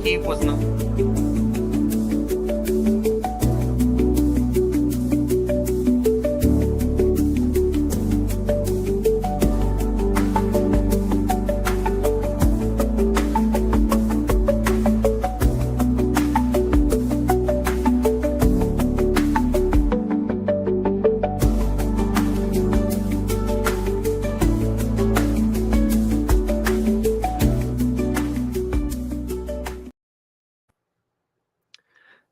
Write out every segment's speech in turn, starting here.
he was not.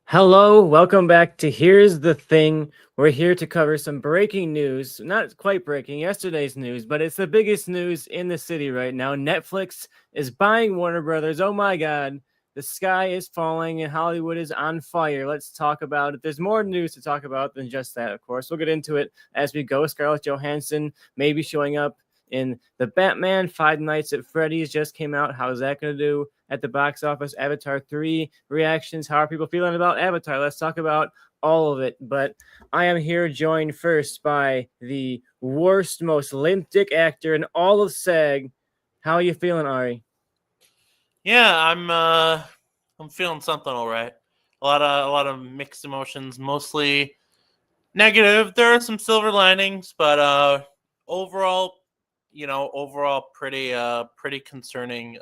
Hello, welcome back to Here's the Thing. We're here to cover some breaking news. Not quite breaking, yesterday's news, but it's the biggest news in the city right now. Netflix is buying Warner Brothers. Oh my God, the sky is falling and Hollywood is on fire. Let's talk about it. There's more news to talk about than just that, of course. We'll get into it as we go. Scarlett Johansson may be showing up in the Batman. Five Nights at Freddy's just came out. How's that going to do at the box office? Avatar 3 reactions. How are people feeling about Avatar? Let's talk about all of it. But I am here joined first by the worst, most limp dick actor in all of SAG. How are you feeling, Ari? Yeah, I'm feeling something all right. A lot of mixed emotions, mostly negative. There are some silver linings, but overall, overall pretty concerning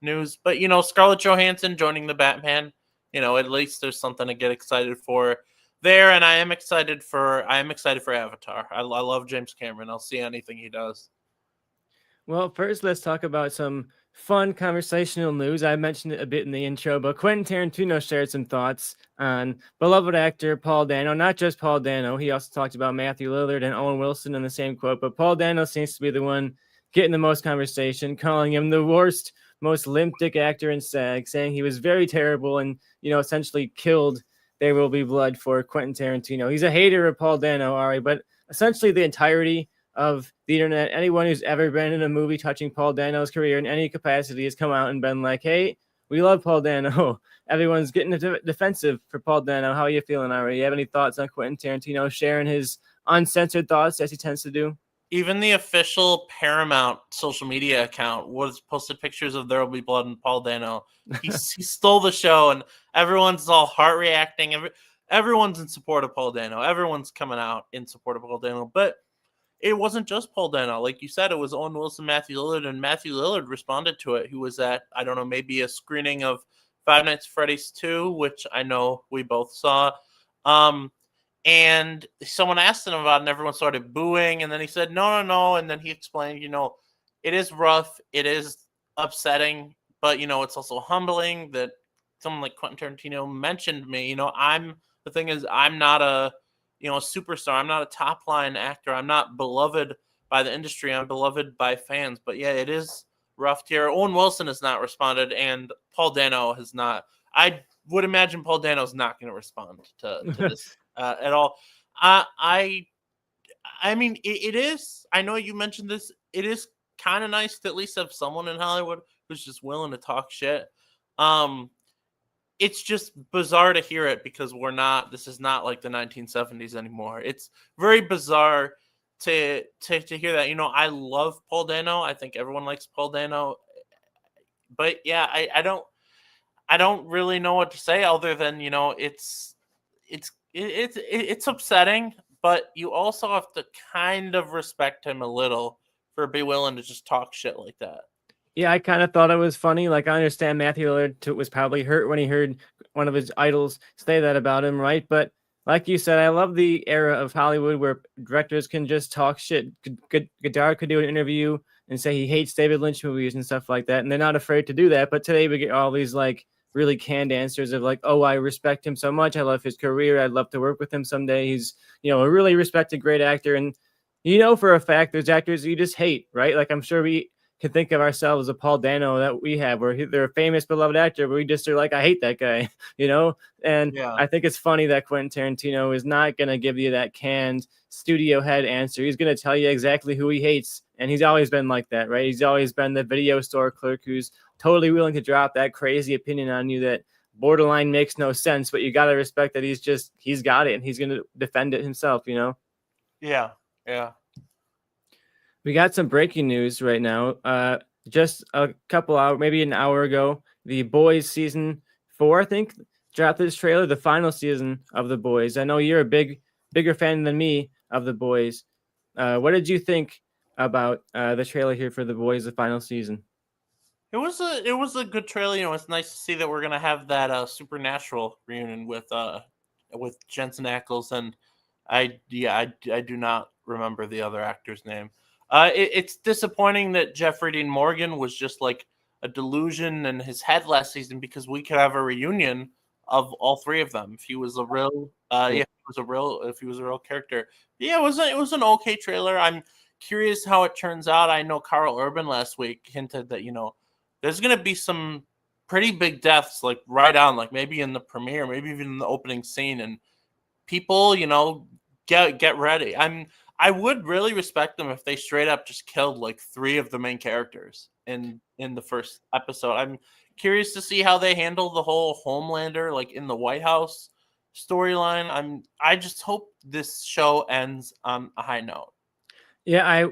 news. But Scarlett Johansson joining the Batman, at least there's something to get excited for there, and I am excited for Avatar. I love James Cameron. I'll see anything he does. Well, first, let's talk about some fun conversational news. I mentioned it a bit in the intro, but Quentin Tarantino shared some thoughts on beloved actor Paul Dano. Not just Paul Dano, he also talked about Matthew Lillard and Owen Wilson in the same quote, but Paul Dano seems to be the one getting the most conversation, calling him the worst, most limp dick actor in SAG, saying he was very terrible and, essentially killed There Will Be Blood for Quentin Tarantino. He's a hater of Paul Dano, Ari, but essentially the entirety of the internet, anyone who's ever been in a movie touching Paul Dano's career in any capacity has come out and been like, hey, we love Paul Dano. Everyone's getting defensive for Paul Dano. How are you feeling, Ari? You have any thoughts on Quentin Tarantino sharing his uncensored thoughts as he tends to do? Even the official Paramount social media account was posted pictures of There Will Be Blood and Paul Dano. He stole the show, and everyone's all heart reacting. Everyone's in support of Paul Dano. Everyone's coming out in support of Paul Dano. But it wasn't just Paul Dano. Like you said, it was Owen Wilson, Matthew Lillard, and Matthew Lillard responded to it, who was at, I don't know, maybe a screening of Five Nights at Freddy's 2, which I know we both saw. And someone asked him about it, and everyone started booing, and then he said, no, and then he explained, it is rough, it is upsetting, but, it's also humbling that someone like Quentin Tarantino mentioned me. The thing is, I'm not a superstar. I'm not a top line actor. I'm not beloved by the industry. I'm beloved by fans. But yeah, it is rough here. Owen Wilson has not responded, and Paul Dano has not. I would imagine Paul Dano is not going to respond to this at all. I mean, it is. I know you mentioned this. It is kind of nice to at least have someone in Hollywood who's just willing to talk shit. It's just bizarre to hear it because this is not like the 1970s anymore. It's very bizarre to hear that. I love Paul Dano. I think everyone likes Paul Dano. But yeah, I don't really know what to say other than, it's upsetting, but you also have to kind of respect him a little for being willing to just talk shit like that. Yeah, I kind of thought it was funny. Like, I understand Matthew Lillard was probably hurt when he heard one of his idols say that about him, right? But like you said, I love the era of Hollywood where directors can just talk shit. Godard could do an interview and say he hates David Lynch movies and stuff like that, and they're not afraid to do that. But today we get all these like really canned answers of like, oh, I respect him so much. I love his career. I'd love to work with him someday. He's, a really respected, great actor. And for a fact, there's actors you just hate, right? Like, I'm sure we can think of ourselves a Paul Dano that we have, where they're a famous, beloved actor, but we just are like, I hate that guy, And yeah. I think it's funny that Quentin Tarantino is not going to give you that canned studio head answer. He's going to tell you exactly who he hates, and he's always been like that, right? He's always been the video store clerk who's totally willing to drop that crazy opinion on you that borderline makes no sense, but you got to respect that he's got it, and he's going to defend it himself, Yeah. We got some breaking news right now. Just a couple hours, maybe an hour ago, The Boys season 4, I think, dropped this trailer, the final season of The Boys. I know you're a bigger fan than me of The Boys. What did you think about the trailer here for The Boys, the final season? It was a good trailer. You know, it's nice to see that we're gonna have that Supernatural reunion with Jensen Ackles, and I do not remember the other actor's name. It's disappointing that Jeffrey Dean Morgan was just like a delusion in his head last season, because we could have a reunion of all three of them if he was a real if he was a real character. Yeah, it was an okay trailer. I'm curious how it turns out. I know Carl Urban last week hinted that, you know, there's gonna be some pretty big deaths, like right on, like maybe in the premiere, maybe even in the opening scene, and people, you know, get ready. I would really respect them if they straight up just killed like 3 of the main characters in the first episode. I'm curious to see how they handle the whole Homelander, like in the White House storyline. I just hope this show ends on a high note. Yeah, I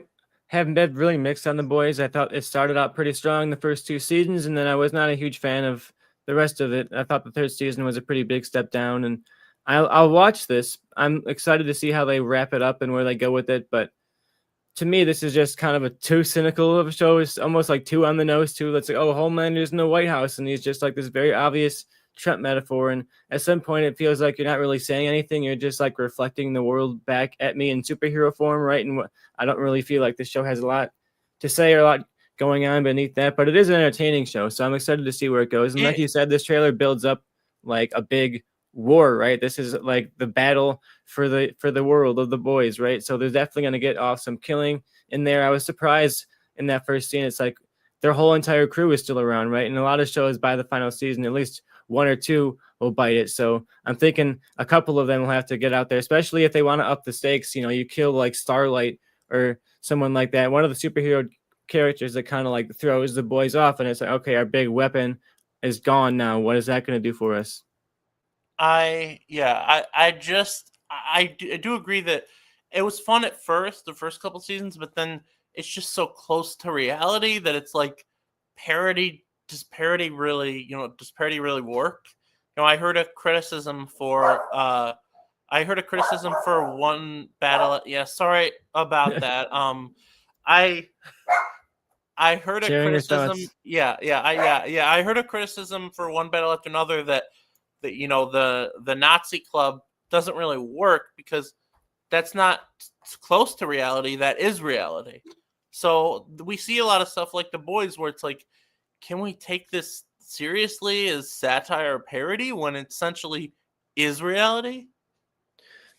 have been really mixed on The Boys. I thought it started out pretty strong the first 2 seasons, and then I was not a huge fan of the rest of it. I thought the 3rd season was a pretty big step down, and I'll watch this. I'm excited to see how they wrap it up and where they go with it. But to me, this is just kind of a too cynical of a show. It's almost like too on the nose, too. Let's say, oh, Homelander's in the White House, and he's just like this very obvious Trump metaphor. And at some point, it feels like you're not really saying anything. You're just like reflecting the world back at me in superhero form, right? And I don't really feel like this show has a lot to say or a lot going on beneath that. But it is an entertaining show, so I'm excited to see where it goes. And like you said, this trailer builds up like a big war, right? This is like the battle for the world of The Boys, right? So they're definitely going to get off some killing in there. I was surprised in that first scene. It's like their whole entire crew is still around, right? And a lot of shows by the final season, at least 1 or 2 will bite it. So I'm thinking a couple of them will have to get out there, especially if they want to up the stakes. You know, you kill like Starlight or someone like that, one of the superhero characters that kind of like throws the boys off, and it's like, okay, our big weapon is gone now. What is that going to do for us? I do agree that it was fun at first, the first couple seasons, but then it's just so close to reality that it's like parody. Does parody really, does parody really work? You know, I heard a criticism for One Battle. Yeah, sorry about that. I heard a Sharing your criticism. thoughts. I heard a criticism for One Battle After Another that the Nazi club doesn't really work because that's not close to reality. That is reality. So we see a lot of stuff like The Boys where it's like, can we take this seriously as satire or parody when it essentially is reality?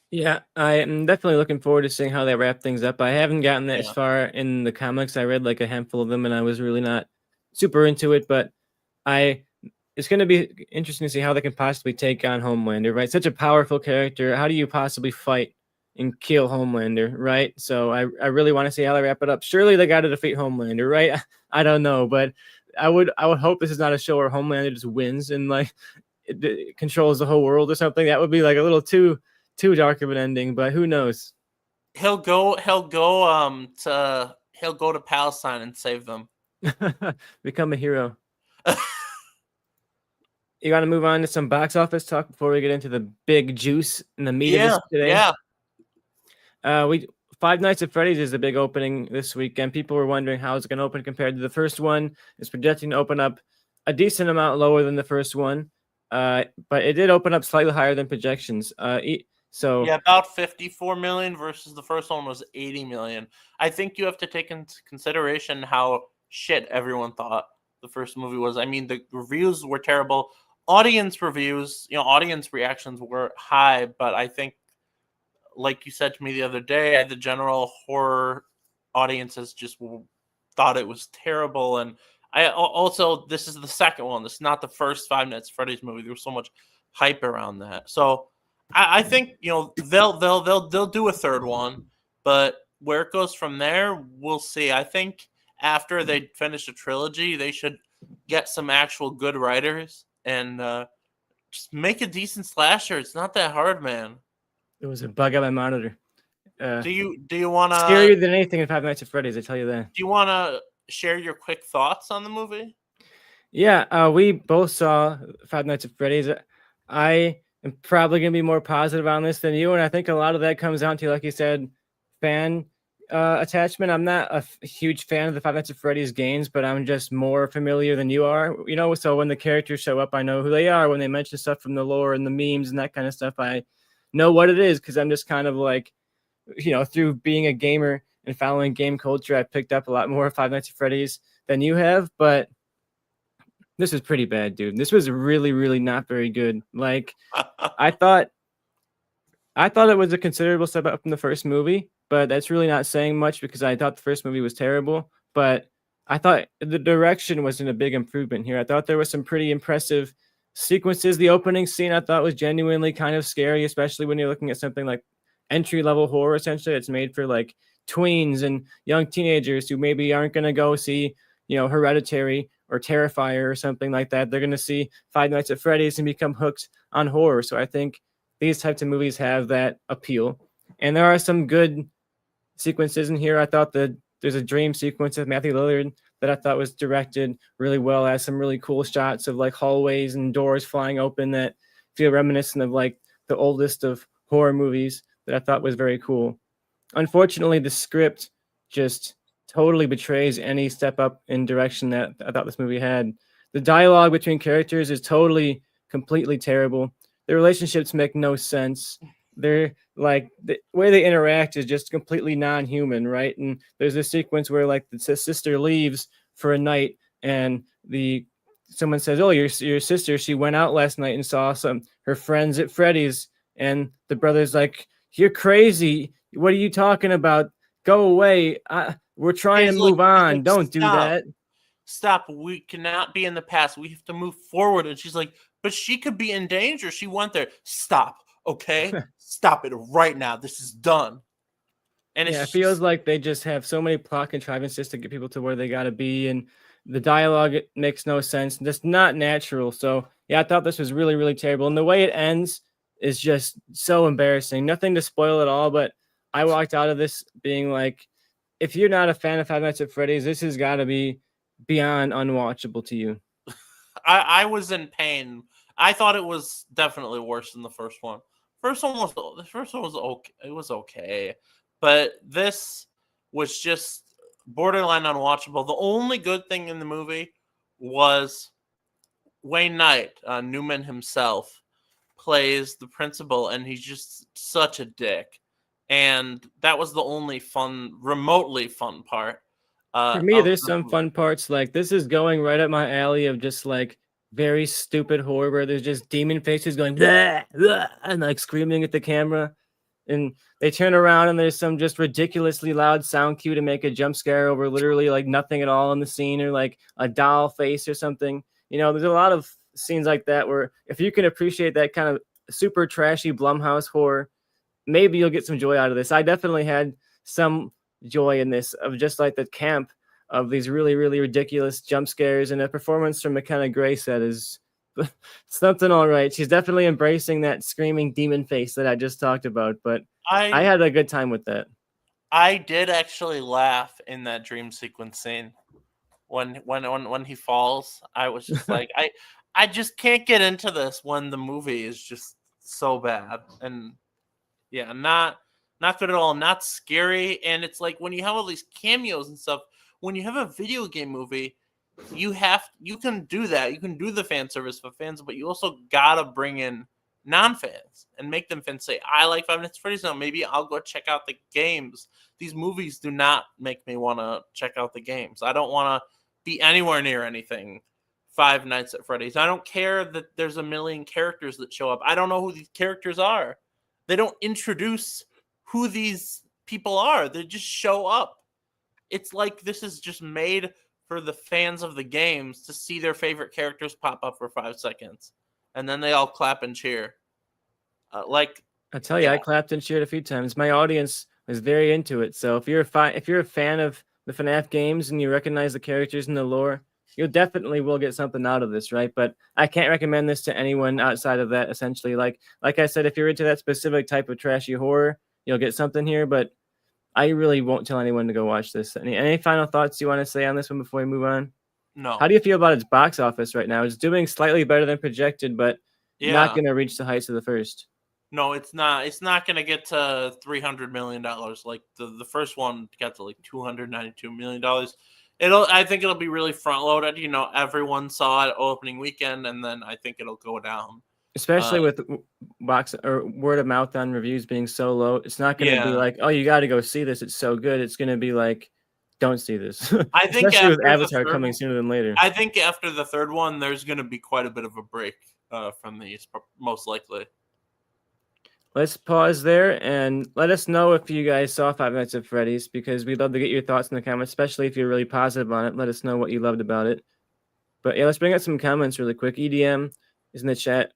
Yeah, I am definitely looking forward to seeing how they wrap things up. I haven't gotten that as Yeah. far in the comics. I read like a handful of them and I was really not super into it, but it's going to be interesting to see how they can possibly take on Homelander, right? Such a powerful character. How do you possibly fight and kill Homelander, right? So I really want to see how they wrap it up. Surely they got to defeat Homelander, right? I don't know, but I would hope this is not a show where Homelander just wins and like it controls the whole world or something. That would be like a little too dark of an ending, but who knows? He'll go to Palestine and save them. Become a hero. You got to move on to some box office talk before we get into the big juice and the meat of this today. Yeah. Five Nights at Freddy's is the big opening this weekend. People were wondering how it's going to open compared to the first one. It's projecting to open up a decent amount lower than the first one, but it did open up slightly higher than projections. So yeah, about 54 million versus the first one was 80 million. I think you have to take into consideration how shit everyone thought the first movie was. I mean, the reviews were terrible. Audience reactions were high, but I think, like you said to me the other day, the general horror audiences just thought it was terrible. And I also, this is the second one. This is not the first Five Nights at Freddy's movie. There was so much hype around that. So I think they'll do a third one, but where it goes from there, we'll see. I think after they finish a trilogy, they should get some actual good writers and just make a decent slasher. It's not that hard, man. it was a bug on my monitor. Do you want to scarier than anything in Five Nights at Freddy's? I tell you that. Do you want to share your quick thoughts on the movie? Yeah, we both saw Five Nights at Freddy's. I am probably gonna be more positive on this than you, and I think a lot of that comes down to, like you said, fan attachment. I'm not a huge fan of the Five Nights at Freddy's games, but I'm just more familiar than you are. You know, so when the characters show up, I know who they are. When they mention stuff from the lore and the memes and that kind of stuff, I know what it is because I'm just kind of like, through being a gamer and following game culture, I picked up a lot more Five Nights at Freddy's than you have, but this is pretty bad, dude. This was really, really not very good. Like, I thought I thought it was a considerable step up from the first movie, but that's really not saying much because I thought the first movie was terrible. But I thought the direction wasn't a big improvement here. I thought there was some pretty impressive sequences. The opening scene I thought was genuinely kind of scary, especially when you're looking at something like entry level horror. Essentially, it's made for like tweens and young teenagers who maybe aren't going to go see, Hereditary or Terrifier or something like that. They're going to see Five Nights at Freddy's and become hooked on horror. So I think these types of movies have that appeal. And there are some good sequences in here. I thought that there's a dream sequence of Matthew Lillard that I thought was directed really well, as some really cool shots of like hallways and doors flying open that feel reminiscent of like the oldest of horror movies that I thought was very cool. Unfortunately, the script just totally betrays any step up in direction that I thought this movie had. The dialogue between characters is totally, completely terrible. The relationships make no sense. They're like the way they interact is just completely non-human, right? And there's this sequence where like the sister leaves for a night, and the someone says, "Oh, your sister, she went out last night and saw her friends at Freddy's," and the brother's like, "You're crazy. What are you talking about? Go away. We're trying to move he's on. like, Don't do that." Stop. We cannot be in the past. We have to move forward. And she's like, but she could be in danger. She went there. Stop. Okay. Stop it right now. This is done. And Yeah, it it's feels just, like they just have so many plot contrivances to get people to where they got to be, and the dialogue, it makes no sense. Just not natural. So yeah, I thought this was really, really terrible, and the way it ends is just so embarrassing. Nothing to spoil at all, but I walked out of this being like, if you're not a fan of Five Nights at Freddy's, this has got to be beyond unwatchable to you. I was in pain. I thought it was definitely worse than the first one. The first one was okay. It was okay, but this was just borderline unwatchable. The only good thing in the movie was Wayne Knight, Newman himself, plays the principal, and he's just such a dick. And that was the only remotely fun part For me, of there's the some movie. fun parts. Like this is going right up my alley of just like very stupid horror where there's just demon faces going "Blah, blah," and like screaming at the camera. And they turn around and there's some just ridiculously loud sound cue to make a jump scare over literally like nothing at all in the scene, or like a doll face or something. There's a lot of scenes like that where if you can appreciate that kind of super trashy Blumhouse horror, maybe you'll get some joy out of this. I definitely had some joy in this, of just like the camp of these really, really ridiculous jump scares, and a performance from McKenna Grace that is something all right. She's definitely embracing that screaming demon face that I just talked about, but I I had a good time with that. I did actually laugh in that dream sequence scene when he falls. I was just like, I just can't get into this when the movie is just so bad. And yeah, not good at all, not scary. And it's like when you have all these cameos and stuff, when you have a video game movie, you can do that. You can do the fan service for fans, but you also gotta bring in non-fans and make them fans say, I like Five Nights at Freddy's now. Maybe I'll go check out the games. These movies do not make me want to check out the games. I don't want to be anywhere near anything Five Nights at Freddy's. I don't care that there's a million characters that show up. I don't know who these characters are. They don't introduce who these people are. They just show up. It's like this is just made for the fans of the games to see their favorite characters pop up for 5 seconds, and then they all clap and cheer. Like, I tell you, yeah, I clapped and cheered a few times. My audience was very into it. So if you're a fan of the FNAF games and you recognize the characters in the lore, you definitely will get something out of this, right? But I can't recommend this to anyone outside of that. Essentially, like I said, if you're into that specific type of trashy horror, you'll get something here. But I really won't tell anyone to go watch this. Any final thoughts you want to say on this one before we move on? How No. do you feel about its box office right now? It's doing slightly better than projected, but not Yeah. going to reach the heights of the first. No, it's not. It's not going to get to $300 million like the first one got to like $292 million. I think it'll be really front loaded. You know, everyone saw it opening weekend, and then I think it'll go down. Especially with box or word of mouth on reviews being so low, it's not going to be Yeah. like, oh, you got to go see this. It's so good. It's going to be like, don't see this. I think Especially with after the Avatar third, coming sooner than later. I think after the third one, there's going to be quite a bit of a break from these, most likely. Let's pause there and let us know if you guys saw 5 Nights at Freddy's, because we'd love to get your thoughts in the comments, especially if you're really positive on it. Let us know what you loved about it. But yeah, let's bring up some comments really quick. EDM is in the chat.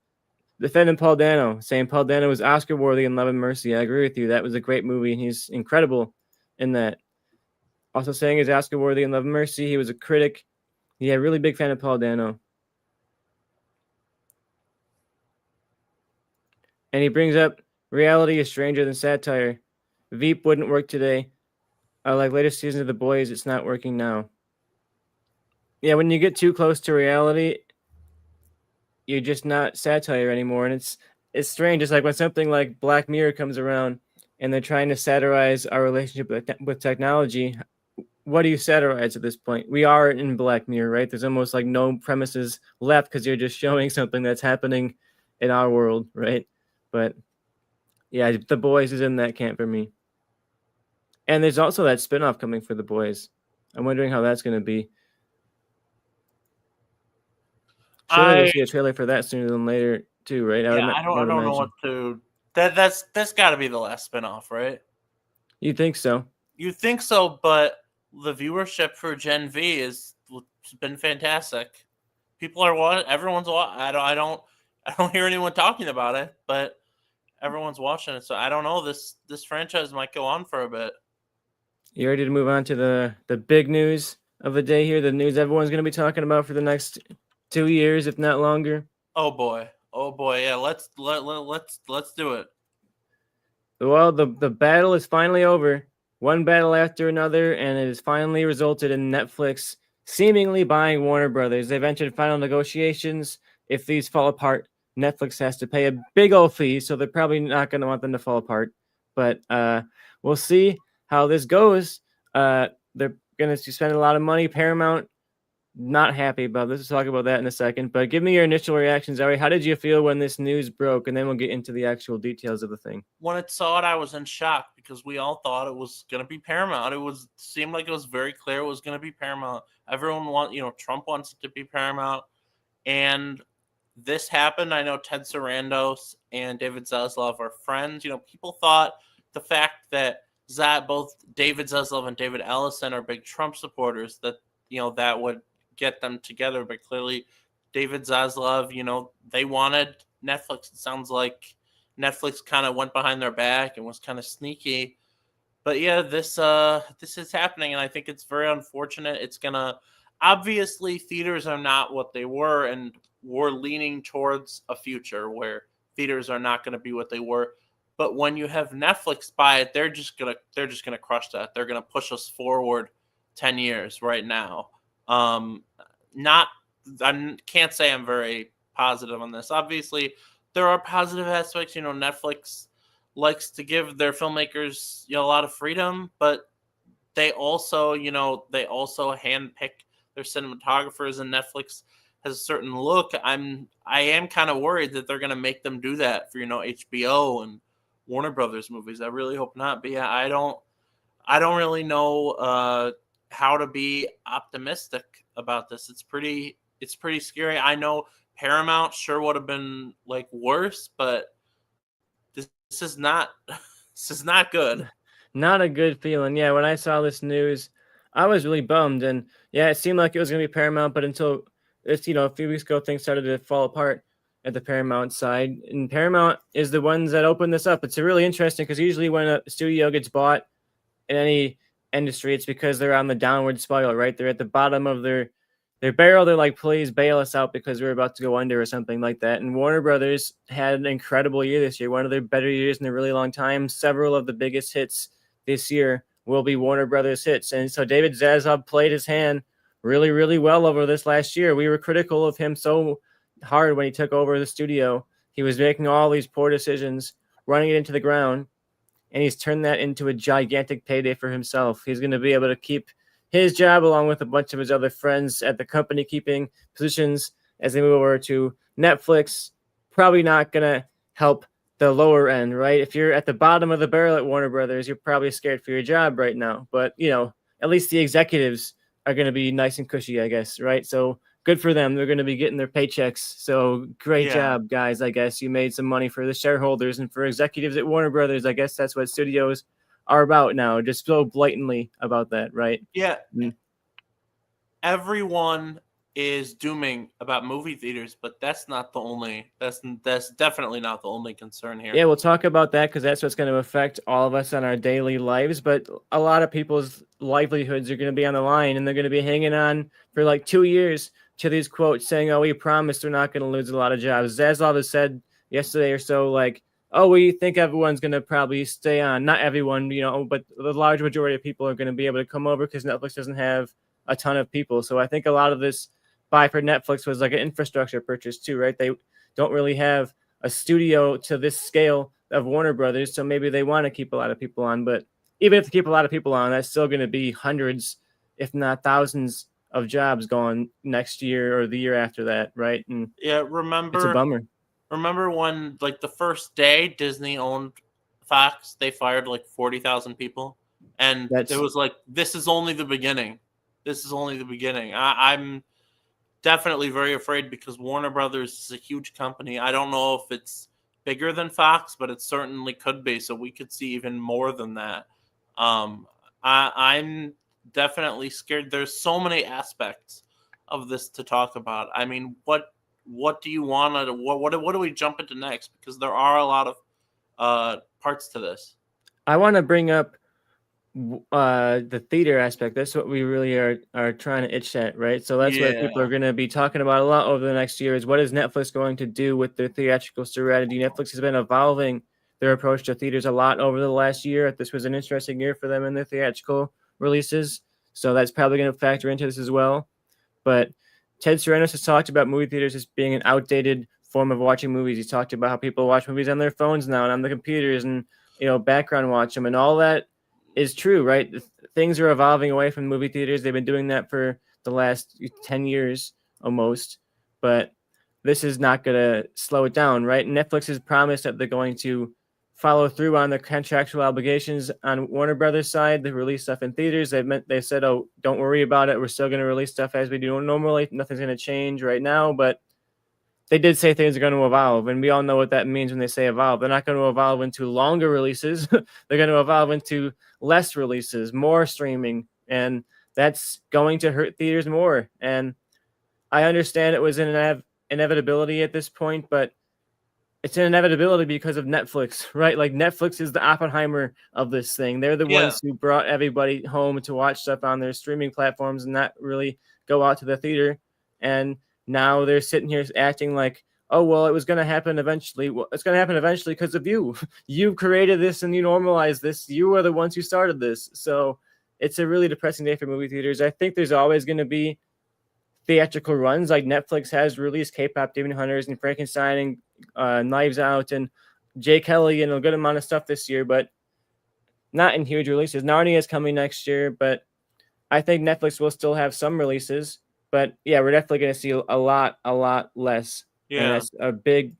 Defending Paul Dano, saying Paul Dano was Oscar worthy in Love and Mercy. I agree with you. That was a great movie, and he's incredible in that. Also saying he's Oscar worthy in Love and Mercy. He was a critic. Yeah, really big fan of Paul Dano. And he brings up reality is stranger than satire. Veep wouldn't work today. Like later seasons of The Boys, it's not working now. Yeah, when you get too close to reality, you're just not satire anymore, and it's strange. It's like when something like Black Mirror comes around and they're trying to satirize our relationship with technology. What do you satirize at this point? We are in Black Mirror, right? There's almost like no premises left because you're just showing something that's happening in our world, right? But yeah, The Boys is in that camp for me. And there's also that spinoff coming for The Boys. I'm wondering how that's going to be. Surely we'll see a trailer for that sooner than later, too, right? I don't know what to. That's got to be the last spinoff, right? You think so? You think so, but the viewership for Gen V has been fantastic. People are watching. Everyone's watching. I don't hear anyone talking about it, but everyone's watching it. So I don't know. This franchise might go on for a bit. You ready to move on to the big news of the day here? The news everyone's going to be talking about for the next 2 years, if not longer. Oh boy. Yeah, let's do it. Well, the battle is finally over. One battle after another, and it has finally resulted in Netflix seemingly buying Warner Brothers. They've entered final negotiations. If these fall apart, Netflix has to pay a big old fee, so they're probably not going to want them to fall apart. But we'll see how this goes. They're going to spend a lot of money. Paramount, not happy about this. We'll talk about that in a second. But give me your initial reactions, Ari. How did you feel when this news broke? And then we'll get into the actual details of the thing. When it saw it, I was in shock because we all thought it was going to be Paramount. Seemed like it was very clear it was going to be Paramount. Trump wants it to be Paramount. And this happened. I know Ted Sarandos and David Zaslav are friends. People thought the fact that both David Zaslav and David Ellison are big Trump supporters, that that would get them together. But clearly, David Zaslav, they wanted Netflix. It sounds like Netflix kind of went behind their back and was kind of sneaky. But yeah, this is happening, and I think it's very unfortunate. It's gonna obviously theaters are not what they were, and we're leaning towards a future where theaters are not going to be what they were. But when you have Netflix buy it, they're just gonna crush that. They're gonna push us forward 10 years right now. I can't say I'm very positive on this. Obviously, there are positive aspects. Netflix likes to give their filmmakers a lot of freedom, but they also handpick their cinematographers, and Netflix has a certain look. I am kind of worried that they're going to make them do that for HBO and Warner Brothers movies. I really hope not. But yeah, I don't really know how to be optimistic about this. It's pretty scary. I know Paramount sure would have been like worse, but this is not good. Not a good feeling. Yeah, when I saw this news, I was really bummed. And yeah, it seemed like it was going to be Paramount, but until it's a few weeks ago, things started to fall apart at the Paramount side. And Paramount is the ones that opened this up. It's really interesting because usually when a studio gets bought in any industry, it's because they're on the downward spiral, right? They're at the bottom of their barrel. They're like, please bail us out because we're about to go under or something like that. And Warner Brothers had an incredible year this year, one of their better years in a really long time. Several of the biggest hits this year will be Warner Brothers hits. And so David Zaslav played his hand really, really well over this last year. We were critical of him so hard when he took over the studio. He was making all these poor decisions, running it into the ground, and he's turned that into a gigantic payday for himself. He's going to be able to keep his job along with a bunch of his other friends at the company, keeping positions as they move over to Netflix. Probably not going to help the lower end, right? If you're at the bottom of the barrel at Warner Brothers, you're probably scared for your job right now. But, at least the executives are going to be nice and cushy, I guess, right? So good for them. They're going to be getting their paychecks. So great Yeah. job, guys. I guess you made some money for the shareholders and for executives at Warner Brothers. I guess that's what studios are about now, just so blatantly about that, right? Yeah. Mm. Everyone is dooming about movie theaters, but that's not the only. That's definitely not the only concern here. Yeah, we'll talk about that because that's what's going to affect all of us on our daily lives. But a lot of people's livelihoods are going to be on the line, and they're going to be hanging on for like 2 years to these quotes saying, "Oh, we promise we're not going to lose a lot of jobs." Zaslav has said yesterday or so, like, "Oh, we think everyone's going to probably stay on." Not everyone, but the large majority of people are going to be able to come over because Netflix doesn't have a ton of people. So I think a lot of this buy for Netflix was like an infrastructure purchase too, right? They don't really have a studio to this scale of Warner Brothers, so maybe they want to keep a lot of people on. But even if they keep a lot of people on, that's still going to be hundreds, if not thousands, of jobs gone next year or the year after that, right? And Yeah, it's a bummer. remember when like the first day Disney owned Fox, they fired like 40,000 people, and it That's was like, this is only the beginning. This is only the beginning. I'm definitely very afraid because Warner Brothers is a huge company. I don't know if it's bigger than Fox, but it certainly could be. So we could see even more than that. I'm definitely scared. There's so many aspects of this to talk about. I mean, what do you want to what do we jump into next? Because there are a lot of parts to this. I want to bring up the theater aspect. That's what we really are trying to itch at, right? So that's what people are Yeah. going to be talking about a lot over the next year is what is Netflix going to do with their theatrical strategy. Netflix has been evolving their approach to theaters a lot over the last year. This was an interesting year for them in their theatrical releases, so that's probably going to factor into this as well. But Ted Sarandos has talked about movie theaters as being an outdated form of watching movies. He's talked about how people watch movies on their phones now and on the computers and background watch them, and all that is true, right? Things are evolving away from movie theaters. They've been doing that for the last 10 years almost, but this is not going to slow it down, right? Netflix has promised that they're going to follow through on their contractual obligations on Warner Brothers side to release stuff in theaters. They said, "Oh, don't worry about it. We're still going to release stuff as we do normally. Nothing's going to change right now." But they did say things are going to evolve, and we all know what that means when they say evolve. They're not going to evolve into longer releases. They're going to evolve into less releases, more streaming, and that's going to hurt theaters more. And I understand it was an inevitability at this point, but it's an inevitability because of Netflix, right? Like Netflix is the Oppenheimer of this thing. They're the Yeah. ones who brought everybody home to watch stuff on their streaming platforms and not really go out to the theater. And now they're sitting here acting like, "Oh, well, it was going to happen eventually." Well, it's going to happen eventually because of you. You created this and you normalized this. You are the ones who started this. So it's a really depressing day for movie theaters. I think there's always going to be theatrical runs. Like Netflix has released K-pop Demon Hunters and Frankenstein and Knives Out and Jay Kelly and a good amount of stuff this year, but not in huge releases. Narnia is coming next year, but I think Netflix will still have some releases. But yeah, we're definitely going to see a lot less. And Yeah. that's a big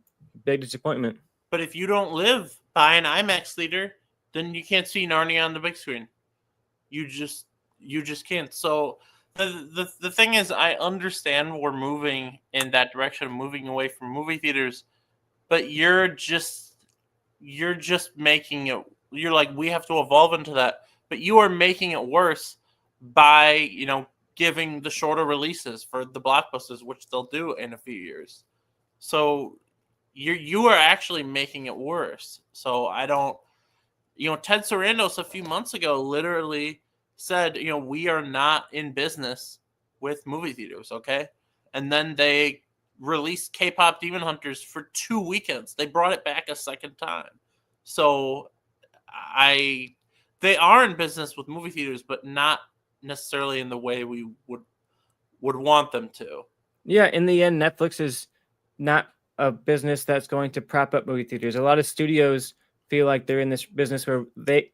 disappointment. But if you don't live by an IMAX theater, then you can't see Narnia on the big screen. You just can't. So the thing is, I understand we're moving in that direction, moving away from movie theaters, but you're just making it. You're like, we have to evolve into that, but you are making it worse by giving the shorter releases for the blockbusters, which they'll do in a few years. So you are actually making it worse. So I don't. Ted Sarandos a few months ago literally said, we are not in business with movie theaters, okay? And then they released K-pop Demon Hunters for 2 weekends. They brought it back a second time. So they are in business with movie theaters, but not necessarily in the way we would would want them to. Yeah, in the end, Netflix is not a business that's going to prop up movie theaters. A lot of studios feel like they're in this business where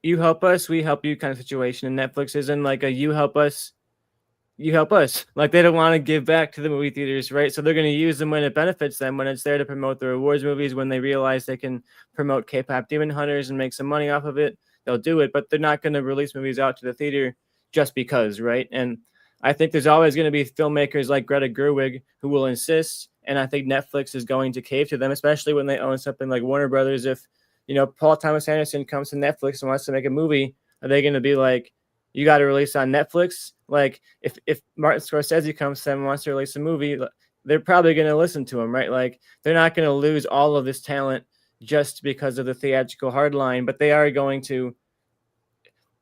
you help us, we help you kind of situation, and Netflix isn't like a you help us, you help us. Like they don't want to give back to the movie theaters, right? So they're going to use them when it benefits them, when it's there to promote the rewards movies, when they realize they can promote K-pop Demon Hunters and make some money off of it, they'll do it. But they're not going to release movies out to the theater just because, right? And I think there's always going to be filmmakers like Greta Gerwig who will insist, and I think Netflix is going to cave to them, especially when they own something like Warner Brothers. If Paul Thomas Anderson comes to Netflix and wants to make a movie, are they going to be like, you got to release on Netflix? Like if Martin Scorsese comes to them and wants to release a movie, they're probably going to listen to him, right? Like they're not going to lose all of this talent just because of the theatrical hardline, but they are going to.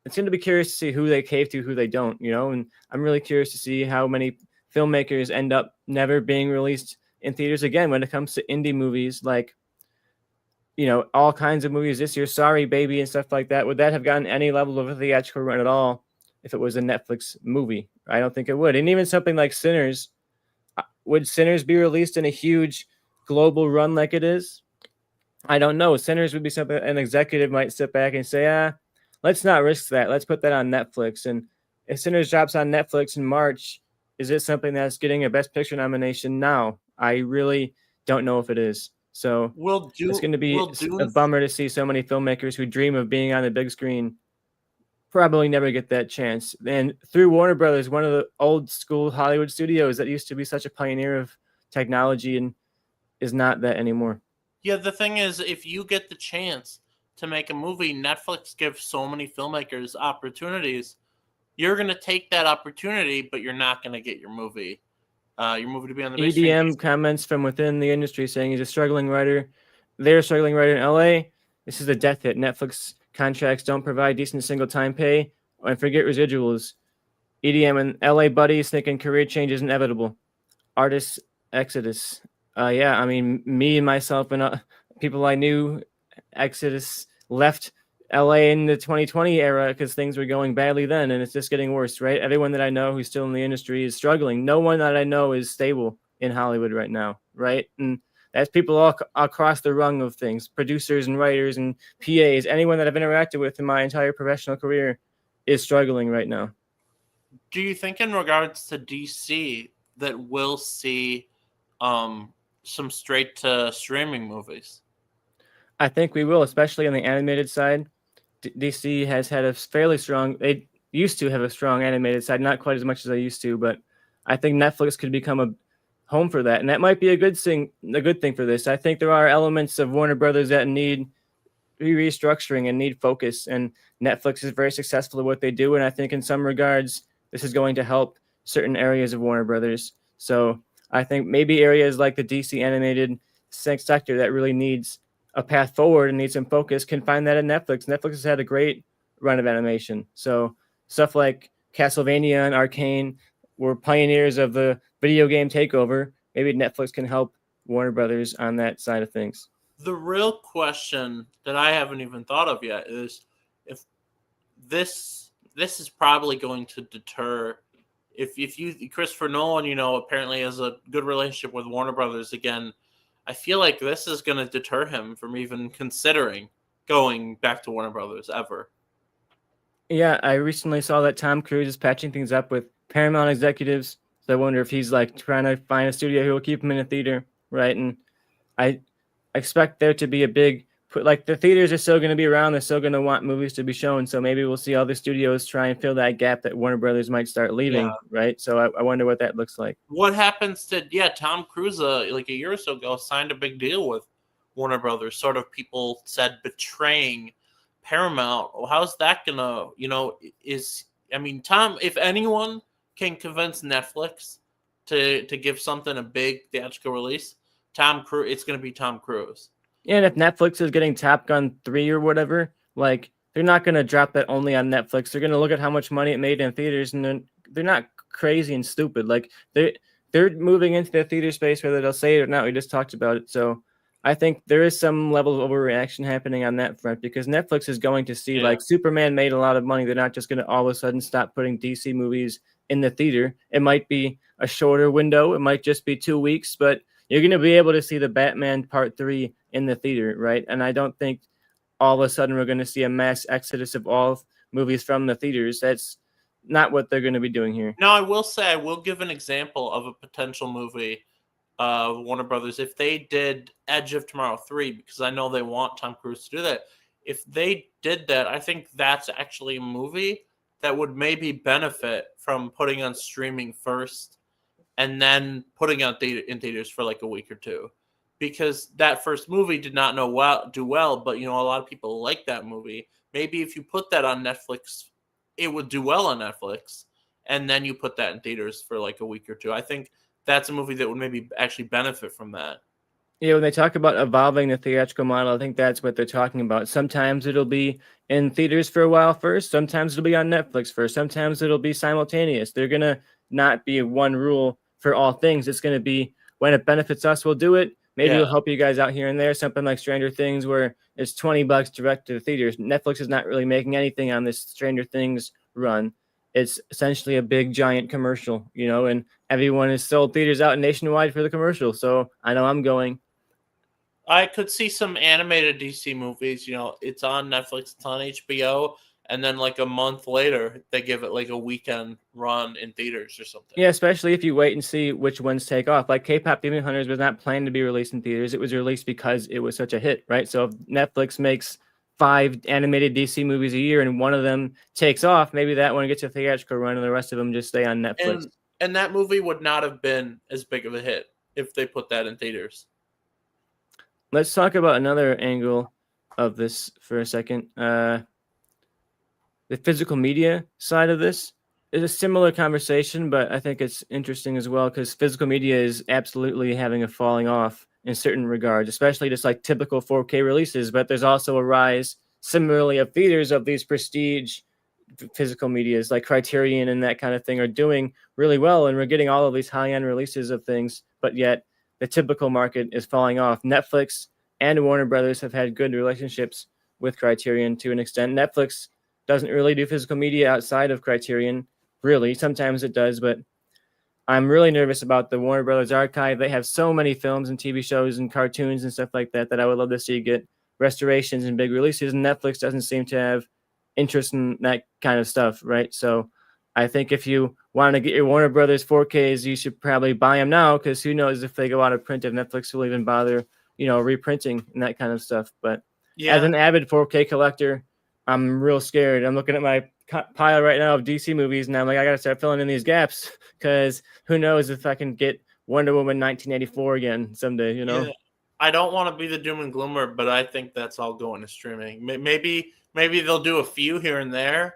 It's going to be curious to see who they cave to, who they don't, and I'm really curious to see how many filmmakers end up never being released in theaters again when it comes to indie movies, like, all kinds of movies this year, Sorry Baby and stuff like that. Would that have gotten any level of a theatrical run at all if it was a Netflix movie? I don't think it would. And even something like Sinners, would Sinners be released in a huge global run like it is? I don't know. Sinners would be something an executive might sit back and say, let's not risk that. Let's put that on Netflix. And if Sinners drops on Netflix in March, is it something that's getting a Best Picture nomination now? I really don't know if it is. So it's going to be a bummer to see so many filmmakers who dream of being on the big screen probably never get that chance. And through Warner Brothers, one of the old school Hollywood studios that used to be such a pioneer of technology and is not that anymore. Yeah, the thing is, if you get the chance to make a movie, Netflix gives so many filmmakers opportunities. You're going to take that opportunity, but you're not going to get your movie to be on the big screen. EDM comments from within the industry saying he's a struggling writer. They're a struggling writer in LA. This is a death hit. Netflix contracts don't provide decent single time pay and forget residuals. EDM and LA buddies thinking career change is inevitable. Artist exodus. Yeah, I mean, me and myself and people I knew, exodus left LA in the 2020 era because things were going badly then, and it's just getting worse, right? Everyone that I know who's still in the industry is struggling. No one that I know is stable in Hollywood right now, right? And that's people all across the rung of things, producers and writers and PAs. Anyone that I've interacted with in my entire professional career is struggling right now. Do you think in regards to DC that we'll see some straight to streaming movies? I think we will, especially on the animated side. DC has had a fairly strong, they used to have a strong animated side, not quite as much as they used to, but I think Netflix could become a home for that. And that might be a good thing for this. I think there are elements of Warner Brothers that need restructuring and need focus. And Netflix is very successful at what they do. And I think in some regards, this is going to help certain areas of Warner Brothers. So I think maybe areas like the DC animated sector that really needs a path forward and needs some focus can find that at Netflix. Netflix has had a great run of animation. So stuff like Castlevania and Arcane were pioneers of the video game takeover. Maybe Netflix can help Warner Brothers on that side of things. The real question that I haven't even thought of yet is if this is probably going to deter if Christopher Nolan, apparently has a good relationship with Warner Brothers again. I feel like this is going to deter him from even considering going back to Warner Brothers ever. Yeah, I recently saw that Tom Cruise is patching things up with Paramount executives. So I wonder if he's like trying to find a studio who will keep him in a theater, right? And I expect there to be a big like the theaters are still going to be around. They're still going to want movies to be shown. So maybe we'll see other studios try and fill that gap that Warner Brothers might start leaving, right? So I wonder what that looks like. What happens to, Tom Cruise, like a year or so ago, signed a big deal with Warner Brothers, sort of people said betraying Paramount. Well, how's that going to, Tom, if anyone can convince Netflix to give something a big theatrical release, Tom Cruise, it's going to be Tom Cruise. And if Netflix is getting Top Gun 3 or whatever, like they're not going to drop that only on Netflix. They're going to look at how much money it made in theaters, and they're not crazy and stupid. Like they're moving into the theater space, whether they'll say it or not. We just talked about it. So I think there is some level of overreaction happening on that front because Netflix is going to see like Superman made a lot of money. They're not just going to all of a sudden stop putting DC movies in the theater. It might be a shorter window. It might just be 2 weeks, but you're going to be able to see the Batman Part 3 in the theater, right? And I don't think all of a sudden we're going to see a mass exodus of all movies from the theaters. That's not what they're going to be doing here. Now, I will say, I will give an example of a potential movie, Warner Brothers, if they did Edge of Tomorrow 3, because I know they want Tom Cruise to do that. If they did that, I think that's actually a movie that would maybe benefit from putting on streaming first and then putting out in theaters for like a week or two. Because that first movie did not do well, but a lot of people like that movie. Maybe if you put that on Netflix, it would do well on Netflix, and then you put that in theaters for like a week or two. I think that's a movie that would maybe actually benefit from that. Yeah, when they talk about evolving the theatrical model, I think that's what they're talking about. Sometimes it'll be in theaters for a while first. Sometimes it'll be on Netflix first. Sometimes it'll be simultaneous. They're going to not be one rule for all things. It's going to be when it benefits us, we'll do it. Maybe it'll help you guys out here and there. Something like Stranger Things where it's $20 direct to the theaters. Netflix is not really making anything on this Stranger Things run. It's essentially a big giant commercial, and everyone is sold theaters out nationwide for the commercial. So I know I'm going. I could see some animated DC movies. It's on Netflix, it's on HBO, and then like a month later, they give it like a weekend run in theaters or something. Yeah, especially if you wait and see which ones take off. Like K-Pop Demon Hunters was not planned to be released in theaters. It was released because it was such a hit, right? So if Netflix makes 5 animated DC movies a year and one of them takes off, maybe that one gets a theatrical run and the rest of them just stay on Netflix. And that movie would not have been as big of a hit if they put that in theaters. Let's talk about another angle of this for a second. The physical media side of this is a similar conversation, but I think it's interesting as well because physical media is absolutely having a falling off in certain regards, especially just like typical 4K releases. But there's also a rise, similarly, of theaters of these prestige physical medias like Criterion and that kind of thing are doing really well, and we're getting all of these high-end releases of things, but yet the typical market is falling off. Netflix and Warner Brothers have had good relationships with Criterion to an extent. Netflix doesn't really do physical media outside of Criterion, really. Sometimes it does, but I'm really nervous about the Warner Brothers archive. They have so many films and TV shows and cartoons and stuff like that that I would love to see get restorations and big releases, and Netflix doesn't seem to have interest in that kind of stuff, right? So I think if you want to get your Warner Brothers 4Ks, you should probably buy them now, because who knows if they go out of print, if Netflix will even bother, reprinting and that kind of stuff. But as an avid 4K collector, I'm real scared. I'm looking at my pile right now of DC movies, and I'm like, I got to start filling in these gaps, because who knows if I can get Wonder Woman 1984 again someday, Yeah. I don't want to be the doom and gloomer, but I think that's all going to streaming. Maybe they'll do a few here and there,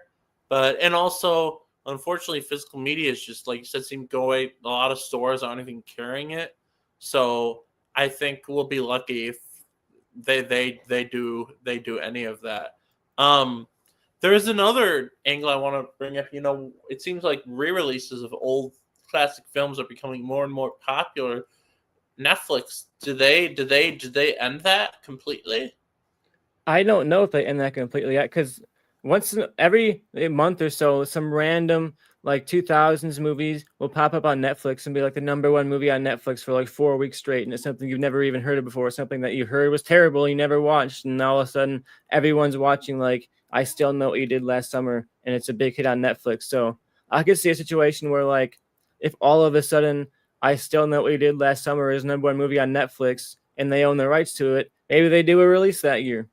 and also, unfortunately, physical media is just, like you said, seem to go away. A lot of stores aren't even carrying it. So I think we'll be lucky if they do any of that. There is another angle I want to bring up. It seems like re-releases of old classic films are becoming more and more popular. Netflix, did they end that completely? I don't know if they end that completely yet, because once every month or so, some random like 2000s movies will pop up on Netflix and be like the #1 movie on Netflix for like 4 weeks straight, and it's something you've never even heard of before, something that you heard was terrible, you never watched, and all of a sudden everyone's watching like I Still Know What You Did Last Summer, and it's a big hit on Netflix. So I could see a situation where, like, if all of a sudden I Still Know What You Did Last Summer is #1 movie on Netflix and they own the rights to it, maybe they do a release that year.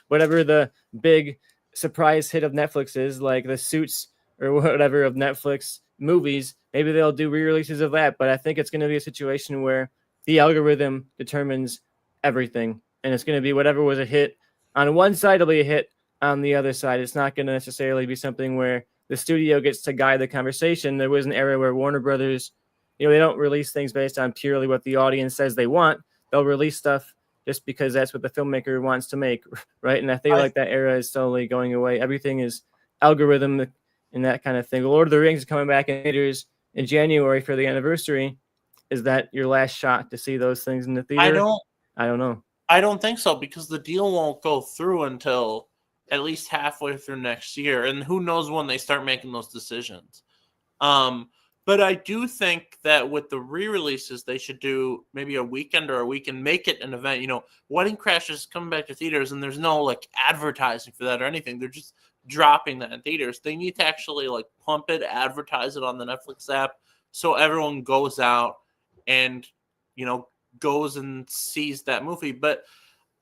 Whatever the big surprise hit of Netflix is, like the Suits or whatever of Netflix movies, maybe they'll do re-releases of that. But I think it's going to be a situation where the algorithm determines everything, and it's going to be whatever was a hit on one side will be a hit on the other side. It's not going to necessarily be something where the studio gets to guide the conversation. There was an era where Warner Brothers, they don't release things based on purely what the audience says they want. They'll release stuff just because that's what the filmmaker wants to make, right? And I feel like that era is slowly going away. Everything is algorithm and that kind of thing. Lord of the Rings is coming back in theaters in January for the anniversary. Is that your last shot to see those things in the theater? I don't know. I don't think so, because the deal won't go through until at least halfway through next year, and who knows when they start making those decisions. But I do think that with the re-releases, they should do maybe a weekend or a weekend, make it an event. Wedding Crashers coming back to theaters, and there's no like advertising for that or anything. They're just dropping that in theaters. They need to actually like pump it, advertise it on the Netflix app, so everyone goes out and goes and sees that movie. But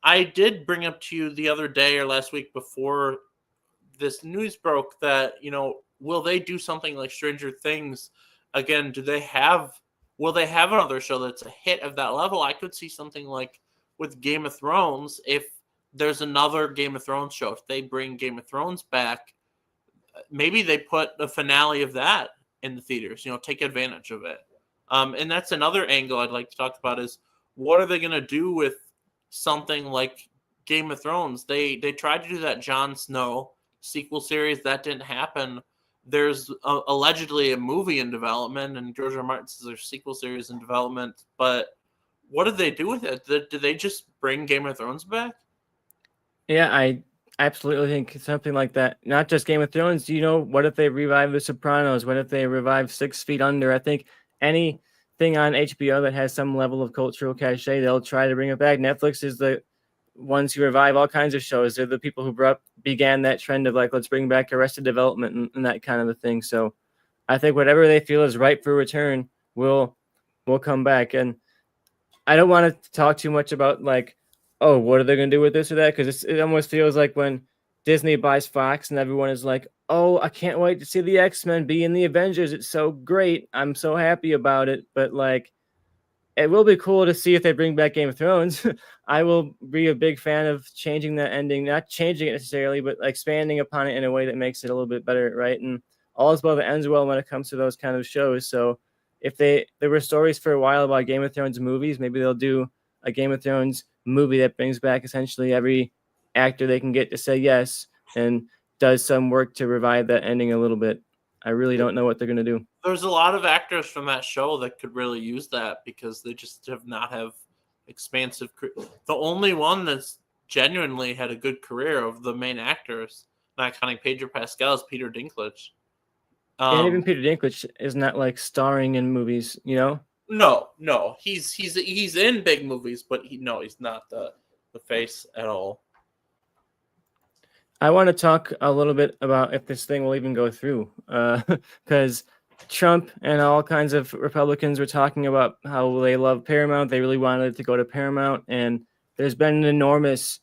I did bring up to you the other day or last week before this news broke that will they do something like Stranger Things again? Will they have another show that's a hit of that level? I could see something like with Game of Thrones, if there's another Game of Thrones show, if they bring Game of Thrones back, maybe they put the finale of that in the theaters, take advantage of it. And that's another angle I'd like to talk about is what are they going to do with something like Game of Thrones? They tried to do that Jon Snow sequel series. That didn't happen. There's allegedly a movie in development, and George R. R. Martin says there's a sequel series in development. But what did they do with it? Did they just bring Game of Thrones back? Yeah, I absolutely think something like that. Not just Game of Thrones. What if they revive The Sopranos? What if they revive 6 Feet Under? I think anything on HBO that has some level of cultural cachet, they'll try to bring it back. Netflix is the ones who revive all kinds of shows. They're the people who began that trend of like, let's bring back Arrested Development and that kind of a thing. So I think whatever they feel is ripe for return will come back. And I don't want to talk too much about like, oh, what are they going to do with this or that? Because it almost feels like when Disney buys Fox and everyone is like, oh, I can't wait to see the X-Men be in the Avengers. It's so great. I'm so happy about it. But like, it will be cool to see if they bring back Game of Thrones. I will be a big fan of changing that ending, not changing it necessarily, but expanding upon it in a way that makes it a little bit better, right? And all is well that ends well when it comes to those kind of shows. So if there were stories for a while about Game of Thrones movies, maybe they'll do a Game of Thrones movie that brings back essentially every actor they can get to say yes and does some work to revive that ending a little bit. I really don't know what they're going to do. There's a lot of actors from that show that could really use that because they just have expansive. The only one that's genuinely had a good career of the main actors, not counting Pedro Pascal, is Peter Dinklage. And even Peter Dinklage is not like starring in movies, No, he's in big movies, but he's not the face at all. I want to talk a little bit about if this thing will even go through, because Trump and all kinds of Republicans were talking about how they love Paramount. They really wanted it to go to Paramount, and there's been an enormous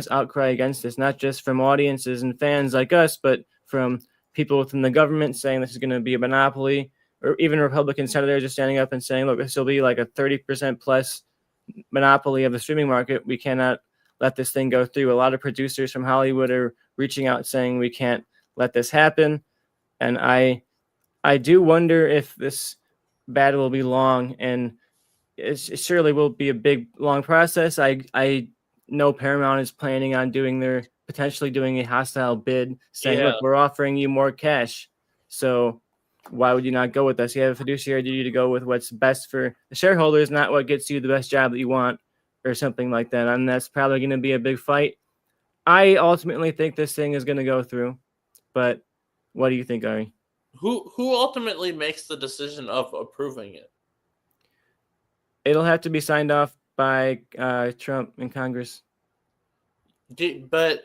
outcry against this, not just from audiences and fans like us, but from people within the government saying this is going to be a monopoly, or even Republican senators are standing up and saying, look, this will be like a 30% plus monopoly of the streaming market. We cannot let this thing go through. A lot of producers from Hollywood are reaching out saying we can't let this happen. And I do wonder if this battle will be long, and it surely will be a big, long process. I know Paramount is planning on potentially doing a hostile bid saying, look, we're offering you more cash. So why would you not go with us? You have a fiduciary duty to go with what's best for the shareholders, not what gets you the best job that you want or something like that. And that's probably going to be a big fight. I ultimately think this thing is going to go through, but what do you think, Ari? Who ultimately makes the decision of approving it? It'll have to be signed off by Trump in Congress. So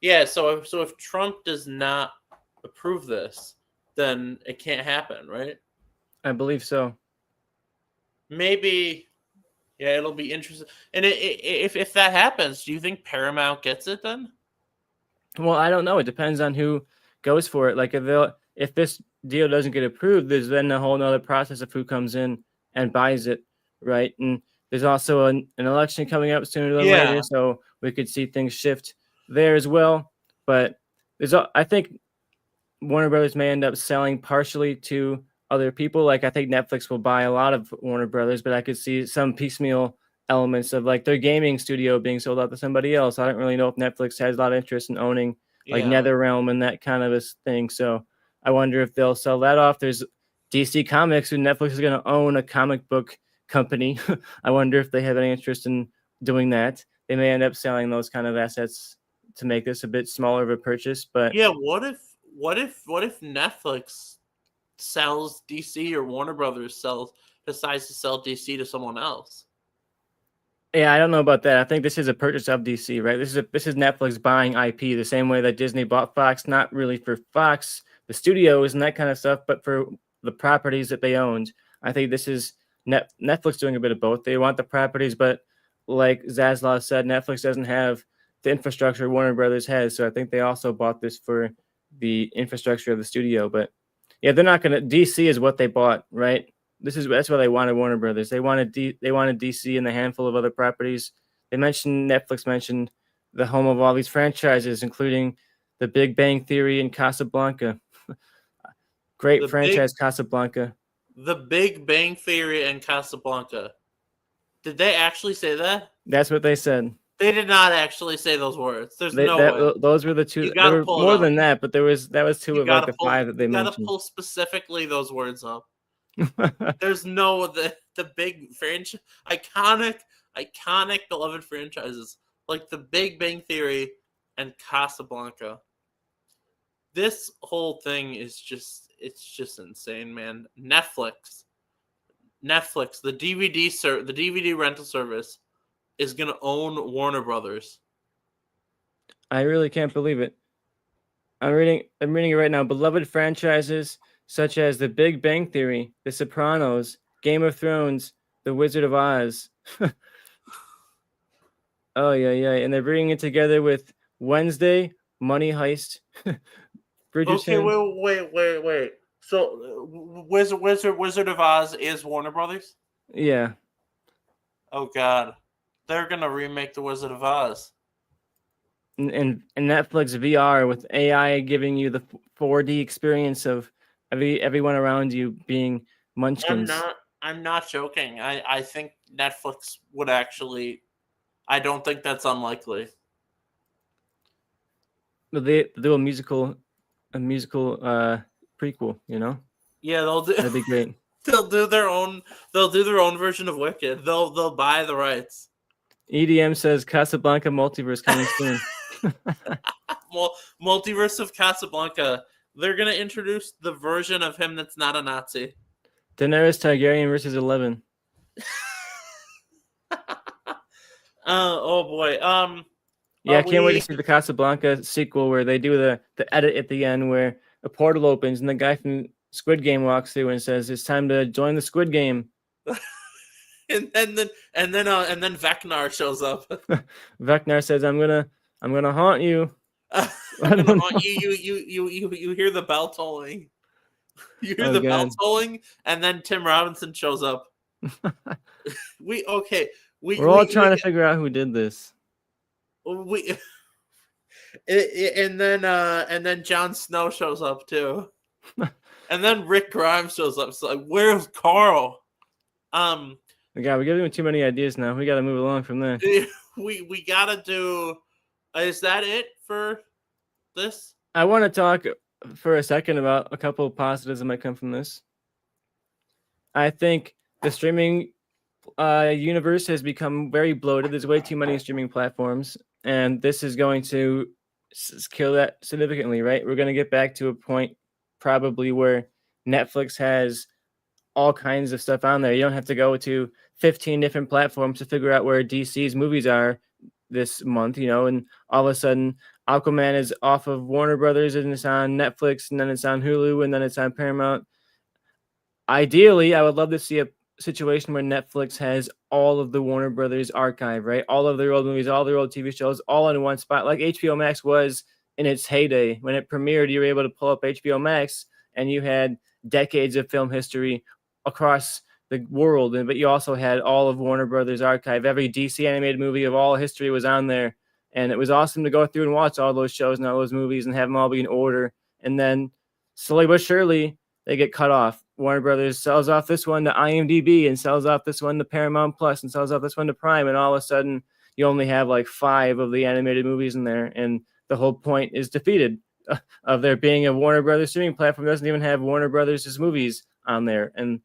if Trump does not approve this, then it can't happen, right? I believe so. Maybe, yeah, it'll be interesting. And if that happens, do you think Paramount gets it then? Well, I don't know. It depends on who goes for it. Like if this deal doesn't get approved, there's then a whole nother process of who comes in and buys it, right? And there's also an election coming up sooner than later, so we could see things shift there as well. But I think Warner Brothers may end up selling partially to other people. Like I think Netflix will buy a lot of Warner Brothers, but I could see some piecemeal elements of like their gaming studio being sold out to somebody else. I don't really know if Netflix has a lot of interest in owning like NetherRealm and that kind of a thing. So I wonder if they'll sell that off. There's DC Comics, who Netflix is going to own a comic book company. I wonder if they have any interest in doing that. They may end up selling those kind of assets to make this a bit smaller of a purchase. But yeah, what if Netflix sells DC or Warner Brothers decides to sell DC to someone else. Yeah, I don't know about that. I think this is a purchase of DC, right? This is Netflix buying IP the same way that Disney bought Fox, not really for Fox, the studios and that kind of stuff, but for the properties that they owned. I think this is Netflix doing a bit of both. They want the properties, but like Zaslav said, Netflix doesn't have the infrastructure Warner Brothers has, so I think they also bought this for the infrastructure of the studio. But yeah, they're not gonna. DC is what they bought, right? That's why they wanted Warner Brothers. They wanted DC and a handful of other properties. Netflix mentioned the home of all these franchises, including The Big Bang Theory and Casablanca. Great franchise, Casablanca. The Big Bang Theory and Casablanca. Did they actually say that? That's what they said. They did not actually say those words. There's no way. Those were the two. There were more than that, but that was two of like the five that they mentioned. You gotta pull specifically those words up. There's no the big franchise, iconic beloved franchises like The Big Bang Theory and Casablanca. This whole thing is just insane, man. Netflix, the DVD rental service is gonna own Warner Brothers. I really can't believe it. I'm reading it right now. Beloved franchises such as The Big Bang Theory, The Sopranos, Game of Thrones, The Wizard of Oz. Oh yeah, and they're bringing it together with Wednesday, Money Heist, Bridgerton. Okay, wait. So, Wizard of Oz is Warner Brothers? Yeah. Oh God, they're gonna remake The Wizard of Oz. And Netflix VR with AI giving you the 4D experience of everyone around you being munchkins. I'm not joking. I think Netflix would actually. I don't think that's unlikely. But they do a musical prequel, you know? Yeah, they'll do. That'd be great. They'll do their own version of Wicked. They'll buy the rights. EDM says Casablanca multiverse coming soon. Multiverse of Casablanca. They're gonna introduce the version of him that's not a Nazi. Daenerys Targaryen versus 11. Oh boy. Yeah, I can't wait to see the Casablanca sequel where they do the edit at the end where a portal opens and the guy from Squid Game walks through and says it's time to join the Squid Game. and then Vecnar shows up. Vecnar says, "I'm gonna haunt you." I'm gonna haunt you. You hear the bell tolling. You hear the bell tolling, and then Tim Robinson shows up. We're all trying to figure out who did this. And then Jon Snow shows up too, and then Rick Grimes shows up. It's like, where's Carl? God, we're giving him too many ideas now. We got to move along from there. We gotta do. Is that it for this? I want to talk for a second about a couple of positives that might come from this. I think the streaming universe has become very bloated. There's way too many streaming platforms, and this is going to kill that significantly, right? We're going to get back to a point probably where Netflix has all kinds of stuff on there. You don't have to go to 15 different platforms to figure out where DC's movies are this month, and all of a sudden Aquaman is off of Warner Brothers and it's on Netflix and then it's on Hulu and then it's on Paramount. Ideally, I would love to see a situation where Netflix has all of the Warner Brothers archive, right? All of their old movies, all their old TV shows, all in one spot, like HBO Max was in its heyday. When it premiered, you were able to pull up HBO Max and you had decades of film history across the world, but you also had all of Warner Brothers archive. Every DC animated movie of all history was on there, and it was awesome to go through and watch all those shows and all those movies and have them all be in order. And then slowly but surely, they get cut off. Warner Brothers sells off this one to IMDb and sells off this one to Paramount Plus and sells off this one to Prime, and all of a sudden, you only have like 5 of the animated movies in there, and the whole point is defeated of there being a Warner Brothers streaming platform that doesn't even have Warner Brothers' movies on there. And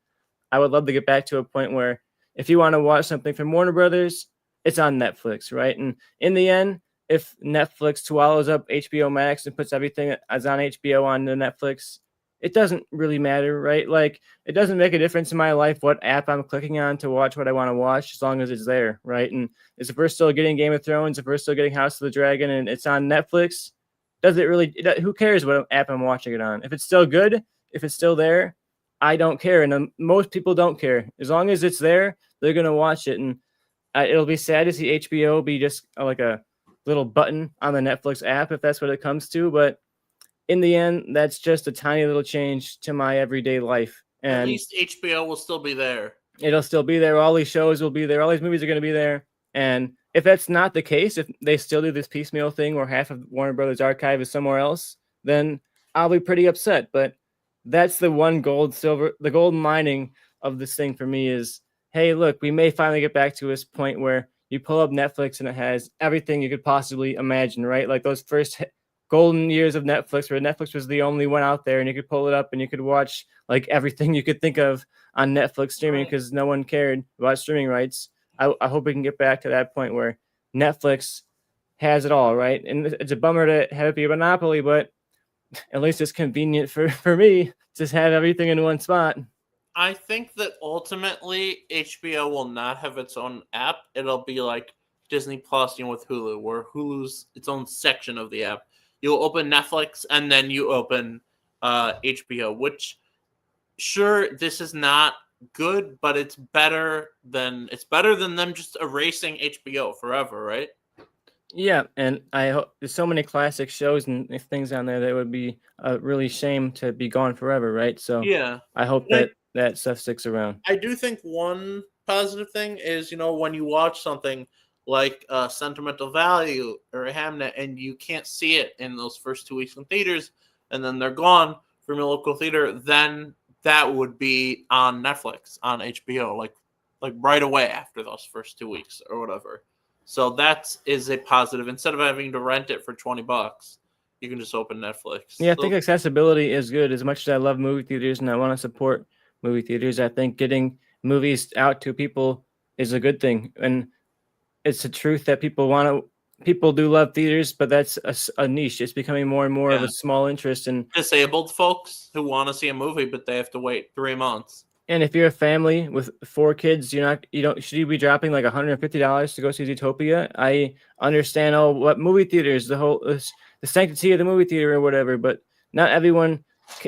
I would love to get back to a point where if you want to watch something from Warner Brothers, it's on Netflix, right? And in the end, if Netflix swallows up HBO Max and puts everything as on HBO on the Netflix, it doesn't really matter, right? Like, it doesn't make a difference in my life what app I'm clicking on to watch what I want to watch, as long as it's there, right? And as if we're still getting Game of Thrones, if we're still getting House of the Dragon, and it's on Netflix, does it really? Who cares what app I'm watching it on? If it's still good, if it's still there, I don't care, and most people don't care. As long as it's there, they're gonna watch it, and it'll be sad to see HBO be just like a little button on the Netflix app if that's what it comes to. But in the end, that's just a tiny little change to my everyday life, At and least HBO will still be there. it'll still be there. All these shows will be there. All these movies are going to be there. And if that's not the case, if they still do this piecemeal thing where half of Warner Brothers archive is somewhere else, then I'll be pretty upset. But that's the one the gold mining of this thing for me is, hey, look, we may finally get back to this point where you pull up Netflix and it has everything you could possibly imagine, right? Like those first golden years of Netflix, where Netflix was the only one out there, and you could pull it up and you could watch like everything you could think of on Netflix streaming because no one cared about streaming rights. I hope we can get back to that point where Netflix has it all, right? And it's a bummer to have it be a monopoly, but at least it's convenient for me to have everything in one spot. I think that ultimately HBO will not have its own app. It'll be like Disney Plus, with Hulu, where Hulu's its own section of the app. You'll open Netflix and then you open HBO, which sure, this is not good, but it's better than them just erasing HBO forever, right? Yeah, and I hope there's so many classic shows and things on there that would be a really shame to be gone forever, right? So Yeah. I hope But that stuff sticks around. I do think one positive thing is, when you watch something like Sentimental Value or Hamnet and you can't see it in those first 2 weeks in theaters and then they're gone from your local theater, then that would be on Netflix, on HBO, like right away after those first 2 weeks or whatever. So that is a positive. Instead of having to rent it for $20, you can just open Netflix. Yeah, I think accessibility is good. As much as I love movie theaters and I want to support movie theaters, I think getting movies out to people is a good thing. And it's a truth that people do love theaters, but that's a niche. It's becoming more and more of a small interest. And disabled folks who want to see a movie, but they have to wait 3 months. And if you're a family with 4 kids, should you be dropping like $150 to go see Zootopia? I understand what movie theaters, the sanctity of the movie theater or whatever, but not everyone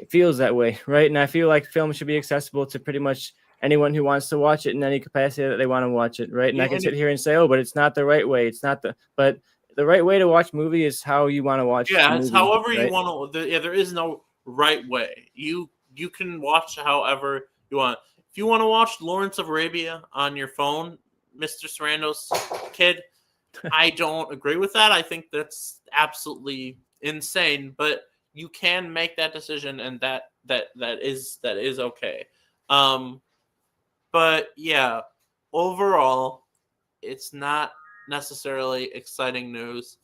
feels that way, right? And I feel like film should be accessible to pretty much anyone who wants to watch it in any capacity that they want to watch it, right? And I can sit here and say, oh, but it's not the right way. But the right way to watch movie is how you want to watch. Yeah, it's movie, however right? you want to. There is no right way. You can watch however you want. If you want to watch Lawrence of Arabia on your phone, Mr. Sarando's kid, I don't agree with that. I think that's absolutely insane. But you can make that decision, and that is okay. But yeah, overall, it's not necessarily exciting news,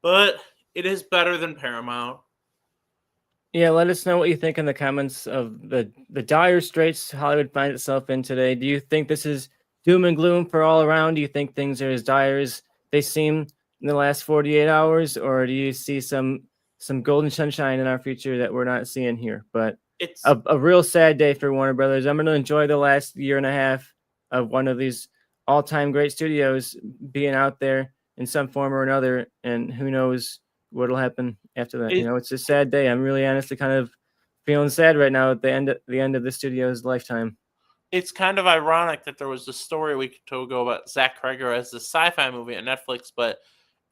but it is better than Paramount. Yeah, let us know what you think in the comments of the dire straits Hollywood finds itself in today. Do you think this is doom and gloom for all around? Do you think things are as dire as they seem in the last 48 hours, or do you see some golden sunshine in our future that we're not seeing here? But It's a real sad day for Warner Brothers. I'm going to enjoy the last year and a half of one of these all-time great studios being out there in some form or another, and who knows what'll happen after that. It's a sad day. I'm really honestly kind of feeling sad right now at the end of the studio's lifetime. It's kind of ironic that there was a story a week ago about Zach Cregger as a sci-fi movie on Netflix, but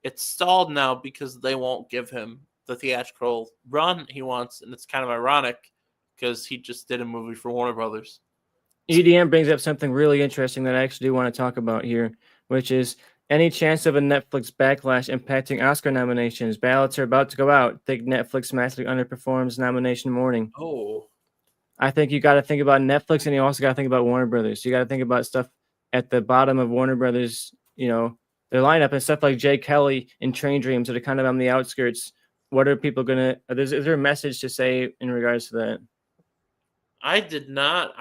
it's stalled now because they won't give him the theatrical run he wants, and it's kind of ironic because he just did a movie for Warner Brothers. EDM brings up something really interesting that I actually do want to talk about here, which is any chance of a Netflix backlash impacting Oscar nominations. Ballots are about to go out. Think Netflix massively underperforms nomination morning. Oh. I think you got to think about Netflix, and you also got to think about Warner Brothers. You got to think about stuff at the bottom of Warner Brothers, their lineup, and stuff like Jay Kelly and Train Dreams that are kind of on the outskirts. What are people going to – is there a message to say in regards to that? I did not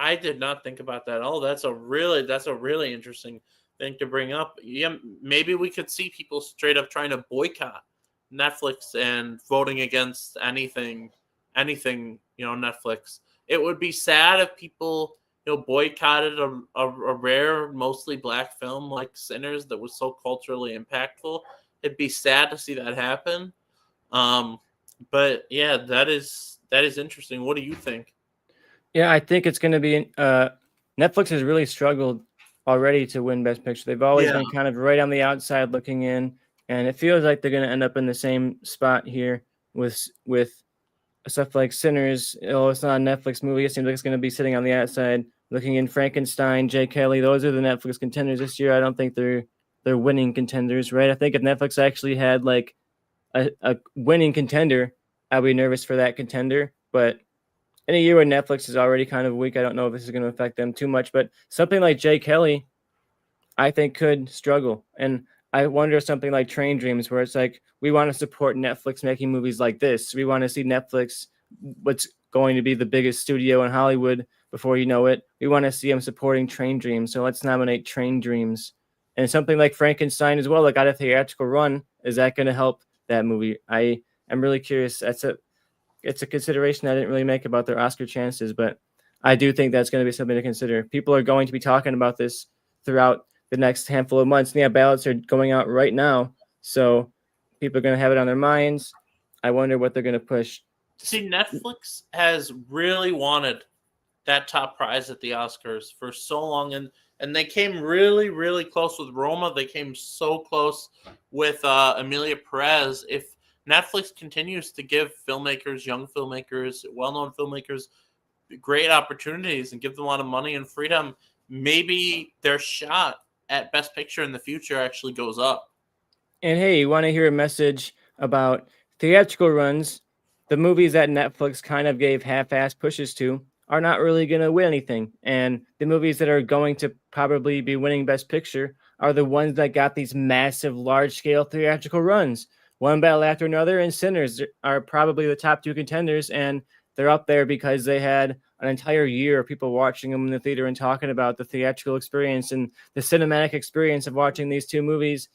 think about that at all. That's a really interesting thing to bring up. Yeah, maybe we could see people straight up trying to boycott Netflix and voting against anything Netflix. It would be sad if people boycotted a rare, mostly black film like Sinners that was so culturally impactful. It'd be sad to see that happen. But yeah, that is interesting. What do you think? Yeah, I think it's going to be. Netflix has really struggled already to win Best Picture. They've always Yeah. been kind of right on the outside looking in, and it feels like they're going to end up in the same spot here with stuff like Sinners. Oh, it's not a Netflix movie. It seems like it's going to be sitting on the outside looking in. Frankenstein, Jay Kelly. Those are the Netflix contenders this year. I don't think they're winning contenders, right? I think if Netflix actually had like a winning contender, I'd be nervous for that contender, but in a year where Netflix is already kind of weak, I don't know if this is going to affect them too much. But something like Jay Kelly, I think, could struggle. And I wonder something like Train Dreams, where it's like we want to support Netflix making movies like this. We want to see Netflix, what's going to be the biggest studio in Hollywood before you know it. We want to see them supporting Train Dreams. So let's nominate Train Dreams. And something like Frankenstein as well, that got a theatrical run. Is that going to help that movie? I am really curious. It's a consideration I didn't really make about their Oscar chances, but I do think that's going to be something to consider. People are going to be talking about this throughout the next handful of months. And yeah, ballots are going out right now, so people are going to have it on their minds. I wonder what they're going to push. See, Netflix has really wanted that top prize at the Oscars for so long, and they came really, really close with Roma. They came so close with Emilia Perez. If Netflix continues to give filmmakers, young filmmakers, well-known filmmakers, great opportunities and give them a lot of money and freedom, maybe their shot at Best Picture in the future actually goes up. And hey, you want to hear a message about theatrical runs? The movies that Netflix kind of gave half-ass pushes to are not really going to win anything. And the movies that are going to probably be winning Best Picture are the ones that got these massive, large-scale theatrical runs. One Battle After Another and Sinners are probably the top two contenders, and they're up there because they had an entire year of people watching them in the theater and talking about the theatrical experience and the cinematic experience of watching these two movies.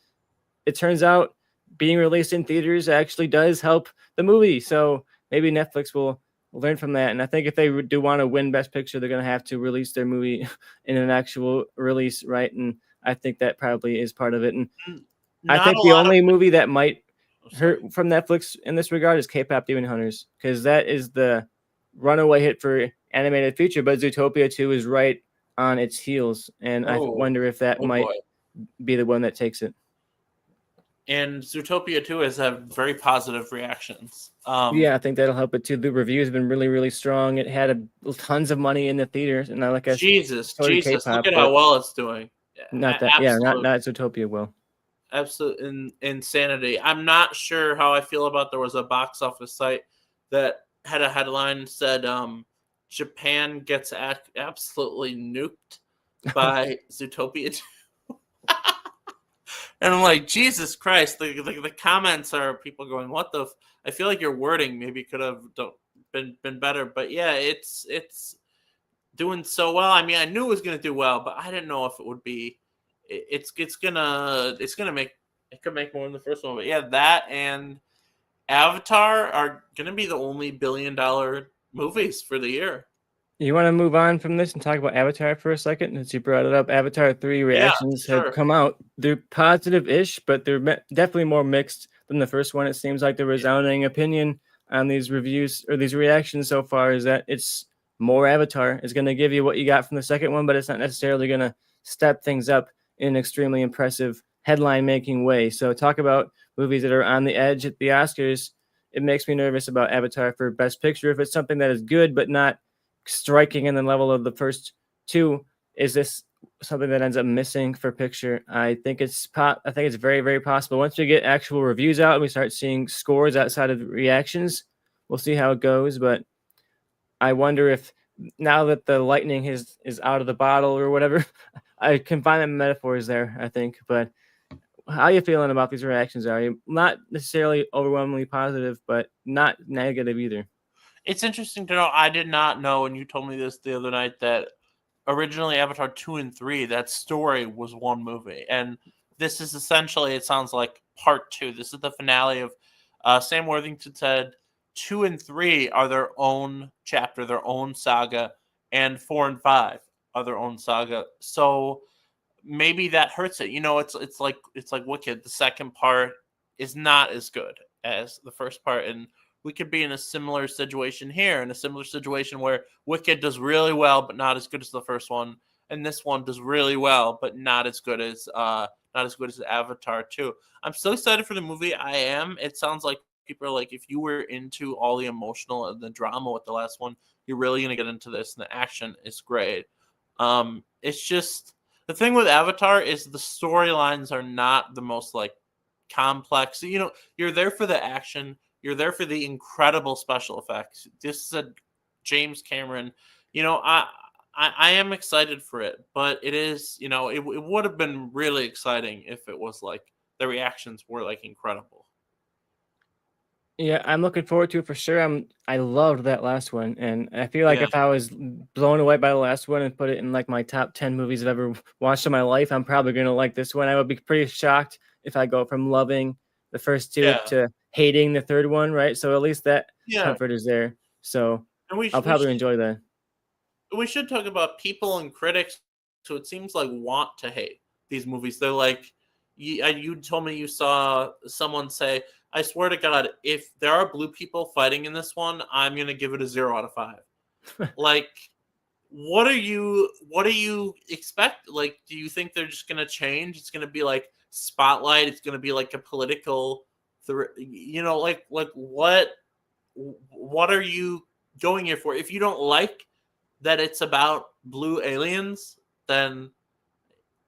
It turns out being released in theaters actually does help the movie. So maybe Netflix will learn from that. And I think if they do want to win Best Picture, they're going to have to release their movie in an actual release, right? And I think that probably is part of it. And I think the only movie that might hurt from Netflix in this regard is K-pop Demon Hunters, because that is the runaway hit for animated feature, but Zootopia 2 is right on its heels. And I wonder if that might be the one that takes it. And Zootopia 2 has had very positive reactions. Yeah, I think that'll help it too. The reviews have been really, really strong. It had tons of money in the theaters, and I like Jesus, look at how well it's doing. Not that, not Zootopia will. Absolute insanity. I'm not sure how I feel about. There was a box office site that had a headline said, "Japan gets absolutely nuked by Zootopia 2." And I'm like, Jesus Christ! The comments are people going, "What the?" I feel like your wording maybe could have been better, but yeah, it's doing so well. I mean, I knew it was going to do well, but I didn't know if it would be. It's gonna make it could make more than the first one, but yeah, that and Avatar are gonna be the only $1 billion movies for the year. You want to move on from this and talk about Avatar for a second? Since you brought it up, Avatar 3 reactions have come out. They're positive-ish, but they're definitely more mixed than the first one. It seems like the resounding opinion on these reviews or these reactions so far is that it's more Avatar. It's going to give you what you got from the second one, but it's not necessarily going to step things up in an extremely impressive headline-making way. So talk about movies that are on the edge at the Oscars. It makes me nervous about Avatar for Best Picture. If it's something that is good but not striking in the level of the first two, is this something that ends up missing for picture? I think it's very, very possible. Once we get actual reviews out and we start seeing scores outside of reactions, we'll see how it goes. But I wonder if now that the lightning is out of the bottle or whatever, I can find them metaphors there, I think. But how are you feeling about these reactions? Are you not necessarily overwhelmingly positive, but not negative either? It's interesting to know. I did not know, and you told me this the other night, that originally Avatar 2 and 3, that story was one movie. And this is essentially, it sounds like part 2. This is the finale of Sam Worthington said 2 and 3 are their own chapter, their own saga, and 4 and 5 are their own saga. So maybe that hurts it. It's like Wicked. The second part is not as good as the first part, and we could be in a similar situation here, in a similar situation where Wicked does really well, but not as good as the first one, and this one does really well, but not as good as Avatar 2. I'm so excited for the movie. I am. It sounds like people are like, if you were into all the emotional and the drama with the last one, you're really gonna get into this, and the action is great. It's just the thing with Avatar is the storylines are not the most like complex. You're there for the action. You're there for the incredible special effects. This is a James Cameron. I am excited for it, but it is, it would have been really exciting if it was like the reactions were like incredible. Yeah, I'm looking forward to it for sure. I loved that last one, and I feel like Yeah, if I was blown away by the last one and put it in like my top 10 movies I've ever watched in my life, I'm probably gonna like this one. I would be pretty shocked if I go from loving the first two yeah, to hating the third one, right? So at least that yeah. comfort is there. So And we I'll sh- we probably should enjoy that. we should talk about people and critics who it seems like want to hate these movies. They're like, you told me you saw someone say, "I swear to God, if there are blue people fighting in this one, I'm gonna give it a 0 out of 5." Like, what do you expect? Like, do you think they're just gonna change? It's gonna be like Spotlight. It's gonna be like a political, like what are you going here for? If you don't like that it's about blue aliens, then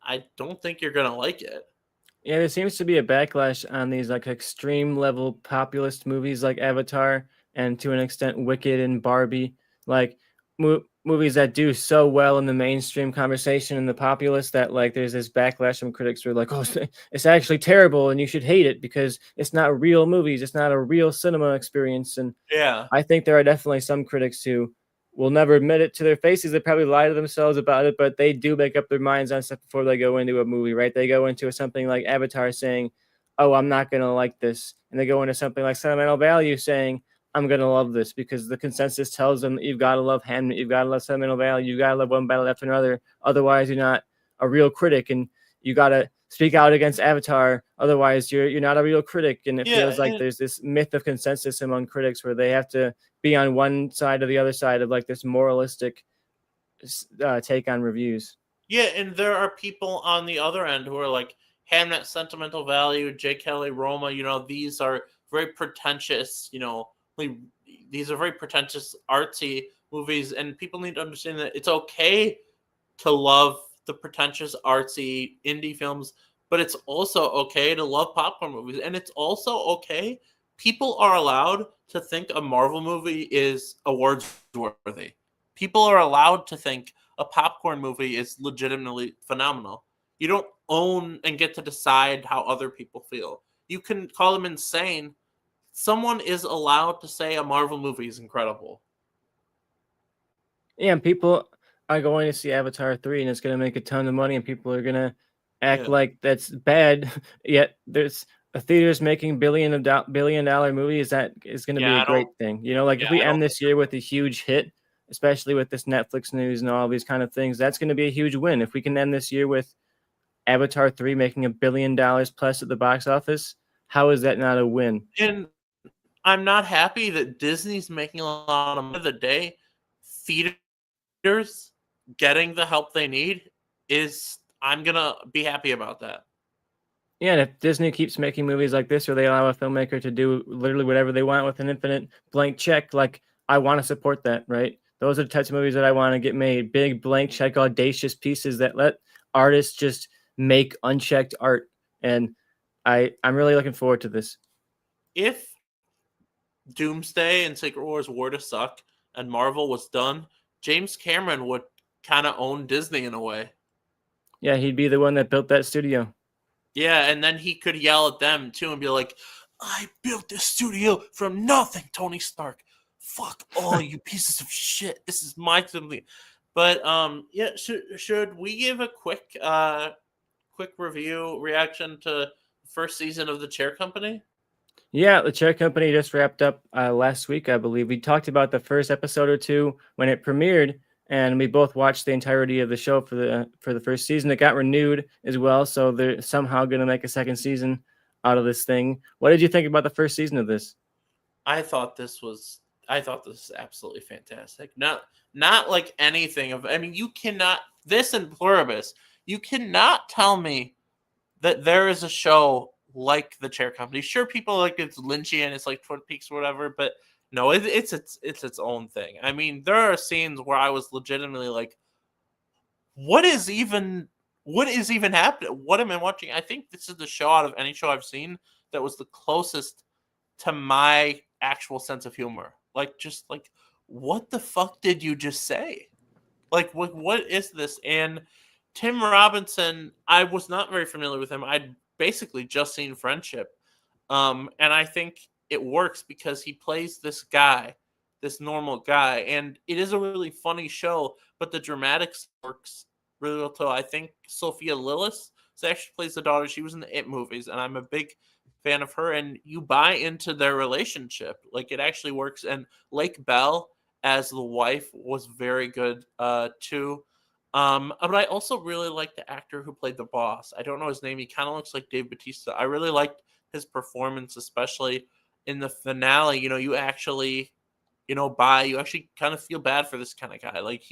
I don't think you're gonna like it. Yeah, there seems to be a backlash on these like extreme level populist movies like Avatar and to an extent Wicked and Barbie, like movies that do so well in the mainstream conversation and the populace that like there's this backlash from critics who are like, oh, it's actually terrible and you should hate it because it's not real movies, it's not a real cinema experience. And Yeah, I think there are definitely some critics who will never admit it to their faces. They probably lie to themselves about it, but they do make up their minds on stuff before they go into a movie, right? They go into something like Avatar saying, "Oh, I'm not going to like this." And they go into something like Sentimental Value saying, "I'm going to love this," because the consensus tells them that you've got to love Hamnet, you've got to love Sentimental Value, you've got to love One Battle After Another. Otherwise, you're not a real critic, and you got to speak out against Avatar. Otherwise, you're not a real critic. And it yeah, feels like there's this myth of consensus among critics where they have to be on one side or the other side of like this moralistic take on reviews. yeah. And there are people on the other end who are like Hamnet, Sentimental Value, J. Kelly, Roma. These are very pretentious. These are very pretentious, artsy movies, and people need to understand that it's okay to love the pretentious, artsy indie films, but it's also okay to love popcorn movies. And it's also okay. People are allowed to think a Marvel movie is awards worthy. People are allowed to think a popcorn movie is legitimately phenomenal. You don't own and get to decide how other people feel. You can call them insane. Someone is allowed to say a Marvel movie is incredible. Yeah, and people are going to see Avatar 3 and it's going to make a ton of money and people are going to act Yeah. like that's bad. Yet there's a theaters making billion-dollar movies that is going to be Yeah, a I don't great thing. Like yeah, if we I don't end think this year with a huge hit, especially with this Netflix news and all these kind of things, that's going to be a huge win. If we can end this year with Avatar 3 making $1 billion plus at the box office, how is that not a win? and I'm not happy that Disney's making a lot of money the day. Theaters getting the help they need is I'm gonna be happy about that. Yeah, and if Disney keeps making movies like this, where they allow a filmmaker to do literally whatever they want with an infinite blank check, like I want to support that, right? Those are the types of movies that I want to get made. Big blank check, audacious pieces that let artists just make unchecked art. And I'm really looking forward to this. If Doomsday and Secret Wars were to suck and Marvel was done, James Cameron would kind of own Disney in a way. Yeah, he'd be the one that built that studio. Yeah, and then he could yell at them too and be like, "I built this studio from nothing, Tony Stark. Fuck all you pieces of shit. This is my something." But yeah, should we give a quick review reaction to the first season of The Chair Company? Yeah, the Chair Company just wrapped up last week, I believe. We talked about the first episode or two when it premiered, and we both watched the entirety of the show for the first season. It got renewed as well, so they're somehow going to make a second season out of this thing. What did you think about the first season of this? I thought this was I thought this was absolutely fantastic. Not like anything of I mean you cannot this and Pluribus, you cannot tell me that there is a show like the Chair Company. Sure, people like it's Lynchian, it's like Twin Peaks or whatever, but no, it's its own thing. I mean, there are scenes where I was legitimately like, what is even happening? What am I watching? I think this is the show out of any show I've seen that was the closest to my actual sense of humor. Like just like what the fuck did you just say? Like what is this? And Tim Robinson, I was not very familiar with him. I'd basically just seen Friendship. And I think it works because he plays this guy, this normal guy, and it is a really funny show, but the dramatics works really well too. I think Sophia Lillis actually plays the daughter. She was in the It movies, and I'm a big fan of her, and you buy into their relationship. Like it actually works. And Lake Bell as the wife was very good too. But I also really like the actor who played the boss. I don't know his name. He kind of looks like Dave Bautista. I really liked his performance, especially in the finale. You know, you actually, you actually kind of feel bad for this kind of guy. Like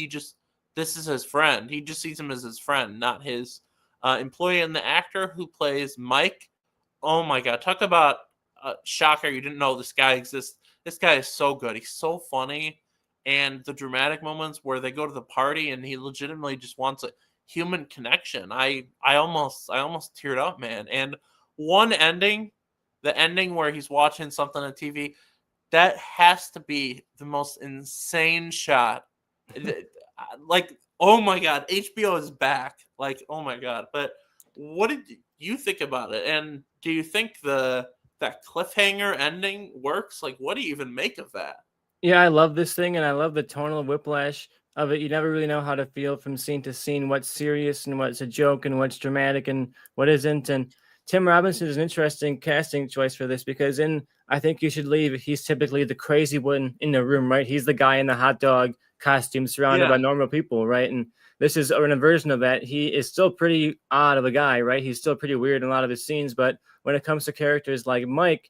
this is his friend. He just sees him as his friend, not his employee. And the actor who plays Mike, oh my God, talk about shocker. You didn't know this guy exists. This guy is so good. He's so funny. And the dramatic moments where they go to the party and he legitimately just wants a human connection. I almost teared up, man. And one ending, the ending where he's watching something on TV, that has to be the most insane shot. Like, oh my God, HBO is back. Like, oh my God. But what did you think about it? And do you think that cliffhanger ending works? Like, what do you even make of that? Yeah, I love this thing, and I love the tonal whiplash of it. You never really know how to feel from scene to scene, what's serious and what's a joke and what's dramatic and what isn't. And Tim Robinson is an interesting casting choice for this because in I Think You Should Leave, he's typically the crazy one in the room, right? He's the guy in the hot dog costume surrounded Yeah. by normal people, right? And this is an inversion of that. He is still pretty odd of a guy, right? He's still pretty weird in a lot of his scenes, but when it comes to characters like Mike,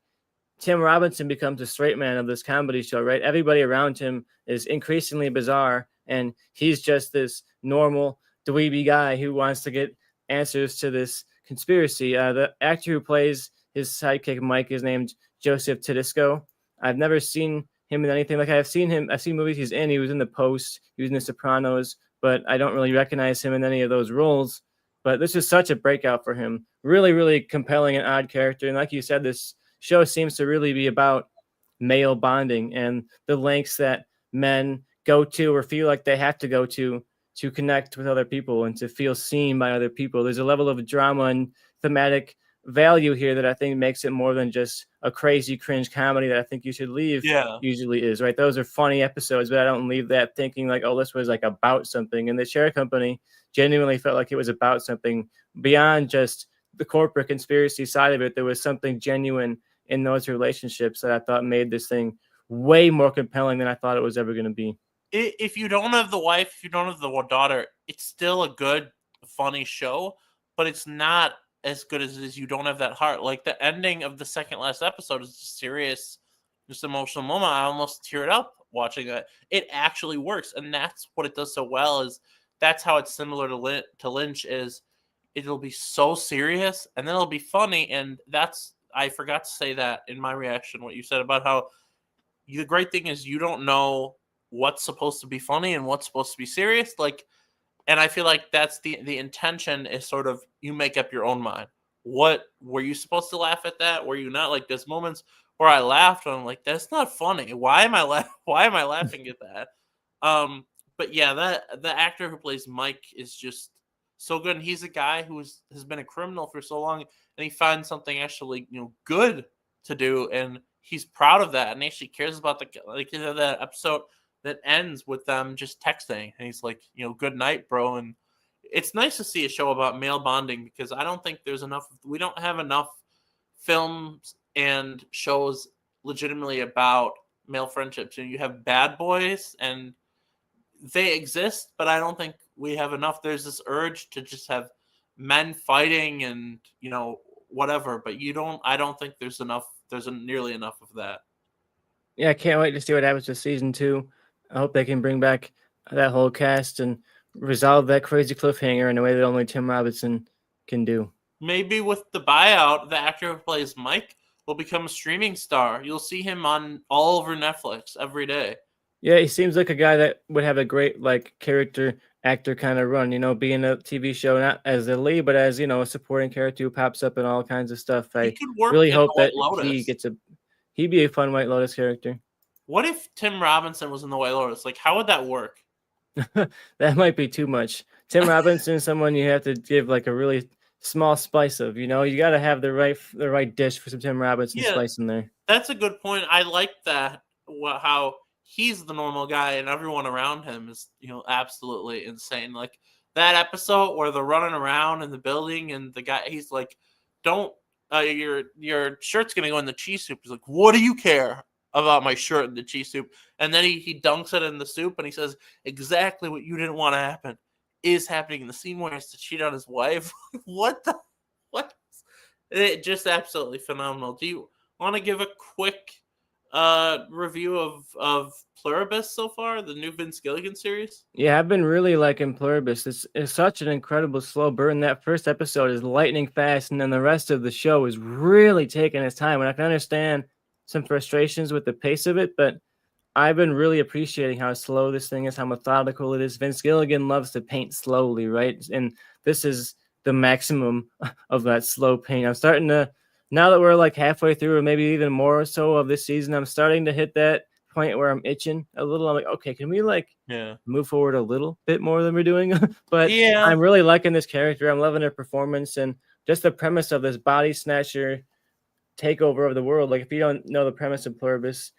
Tim Robinson becomes the straight man of this comedy show, right? Everybody around him is increasingly bizarre, and he's just this normal dweeby guy who wants to get answers to this conspiracy. The actor who plays his sidekick Mike is named Joseph Tedesco. I've never seen him in anything like I've seen him. I've seen movies he's in. He was in The Post. He was in The Sopranos, but I don't really recognize him in any of those roles. But this is such a breakout for him. Really, really compelling and odd character. And like you said, this show seems to really be about male bonding and the lengths that men go to or feel like they have to go to connect with other people and to feel seen by other people. There's a level of drama and thematic value here that I think makes it more than just a crazy cringe comedy that I Think You Should Leave Yeah. usually is, right? Those are funny episodes, but I don't leave that thinking like, oh, this was like about something. And the Share Company genuinely felt like it was about something beyond just the corporate conspiracy side of it. There was something genuine in those relationships that I thought made this thing way more compelling than I thought it was ever going to be. If you don't have the wife, if you don't have the daughter, it's still a good, funny show, but it's not as good as it is. You don't have that heart. Like the ending of the second last episode is a serious, just emotional moment. I almost teared up watching that. It actually works, and that's what it does so well. Is that's how it's similar to Lynch. Is it'll be so serious, and then it'll be funny, and that's I forgot to say that in my reaction. What you said about how the great thing is you don't know what's supposed to be funny and what's supposed to be serious. Like, and I feel like that's the intention is sort of you make up your own mind. What were you supposed to laugh at that? Were you not? Like there's moments where I laughed and I'm like, that's not funny. Why am I why am I laughing at that? But yeah, that the actor who plays Mike is just so good. And he's a guy who has been a criminal for so long and he finds something actually, good to do and he's proud of that and actually cares about that episode that ends with them just texting and he's like, good night, bro. And it's nice to see a show about male bonding because I don't think we don't have enough films and shows legitimately about male friendships. You have bad boys, and they exist, but I don't think we have enough. There's this urge to just have men fighting and whatever, but I don't think there's enough. There's nearly enough of that. Yeah, I can't wait to see what happens with season 2. I hope they can bring back that whole cast and resolve that crazy cliffhanger in a way that only Tim Robinson can do. Maybe with the buyout, the actor who plays Mike will become a streaming star. You'll see him on all over Netflix every day. Yeah, he seems like a guy that would have a great like character actor kind of run, being a TV show not as a lead, but as a supporting character who pops up in all kinds of stuff. He I could work really in The hope White that Lotus. he'd be a fun White Lotus character. What if Tim Robinson was in The White Lotus? Like, how would that work? That might be too much. Tim Robinson is someone you have to give like a really small spice of. You got to have the right dish for some Tim Robinson Yeah, spice in there. that's a good point. I like that. How he's the normal guy and everyone around him is, absolutely insane. Like that episode where they're running around in the building and the guy, he's like, "Don't, your shirt's gonna go in the cheese soup." He's like, "What do you care about my shirt in the cheese soup?" And then he dunks it in the soup and he says, "Exactly what you didn't want to happen is happening in the scene where he has to cheat on his wife." What the what? It just absolutely phenomenal. Do you want to give a quick review of Pluribus so far, the new Vince Gilligan series? Yeah, I've been really liking Pluribus. It's such an incredible slow burn. That first episode is lightning fast, and then the rest of the show is really taking its time. And I can understand some frustrations with the pace of it, but I've been really appreciating how slow this thing is, how methodical it is. Vince Gilligan loves to paint slowly, right? And this is the maximum of that slow paint. I'm starting to, now that we're like halfway through, or maybe even more so of this season, I'm starting to hit that point where I'm itching a little. I'm like, okay, can we like Yeah. move forward a little bit more than we're doing? But Yeah. I'm really liking this character. I'm loving her performance and just the premise of this body snatcher takeover of the world. Like if you don't know the premise of Pluribus,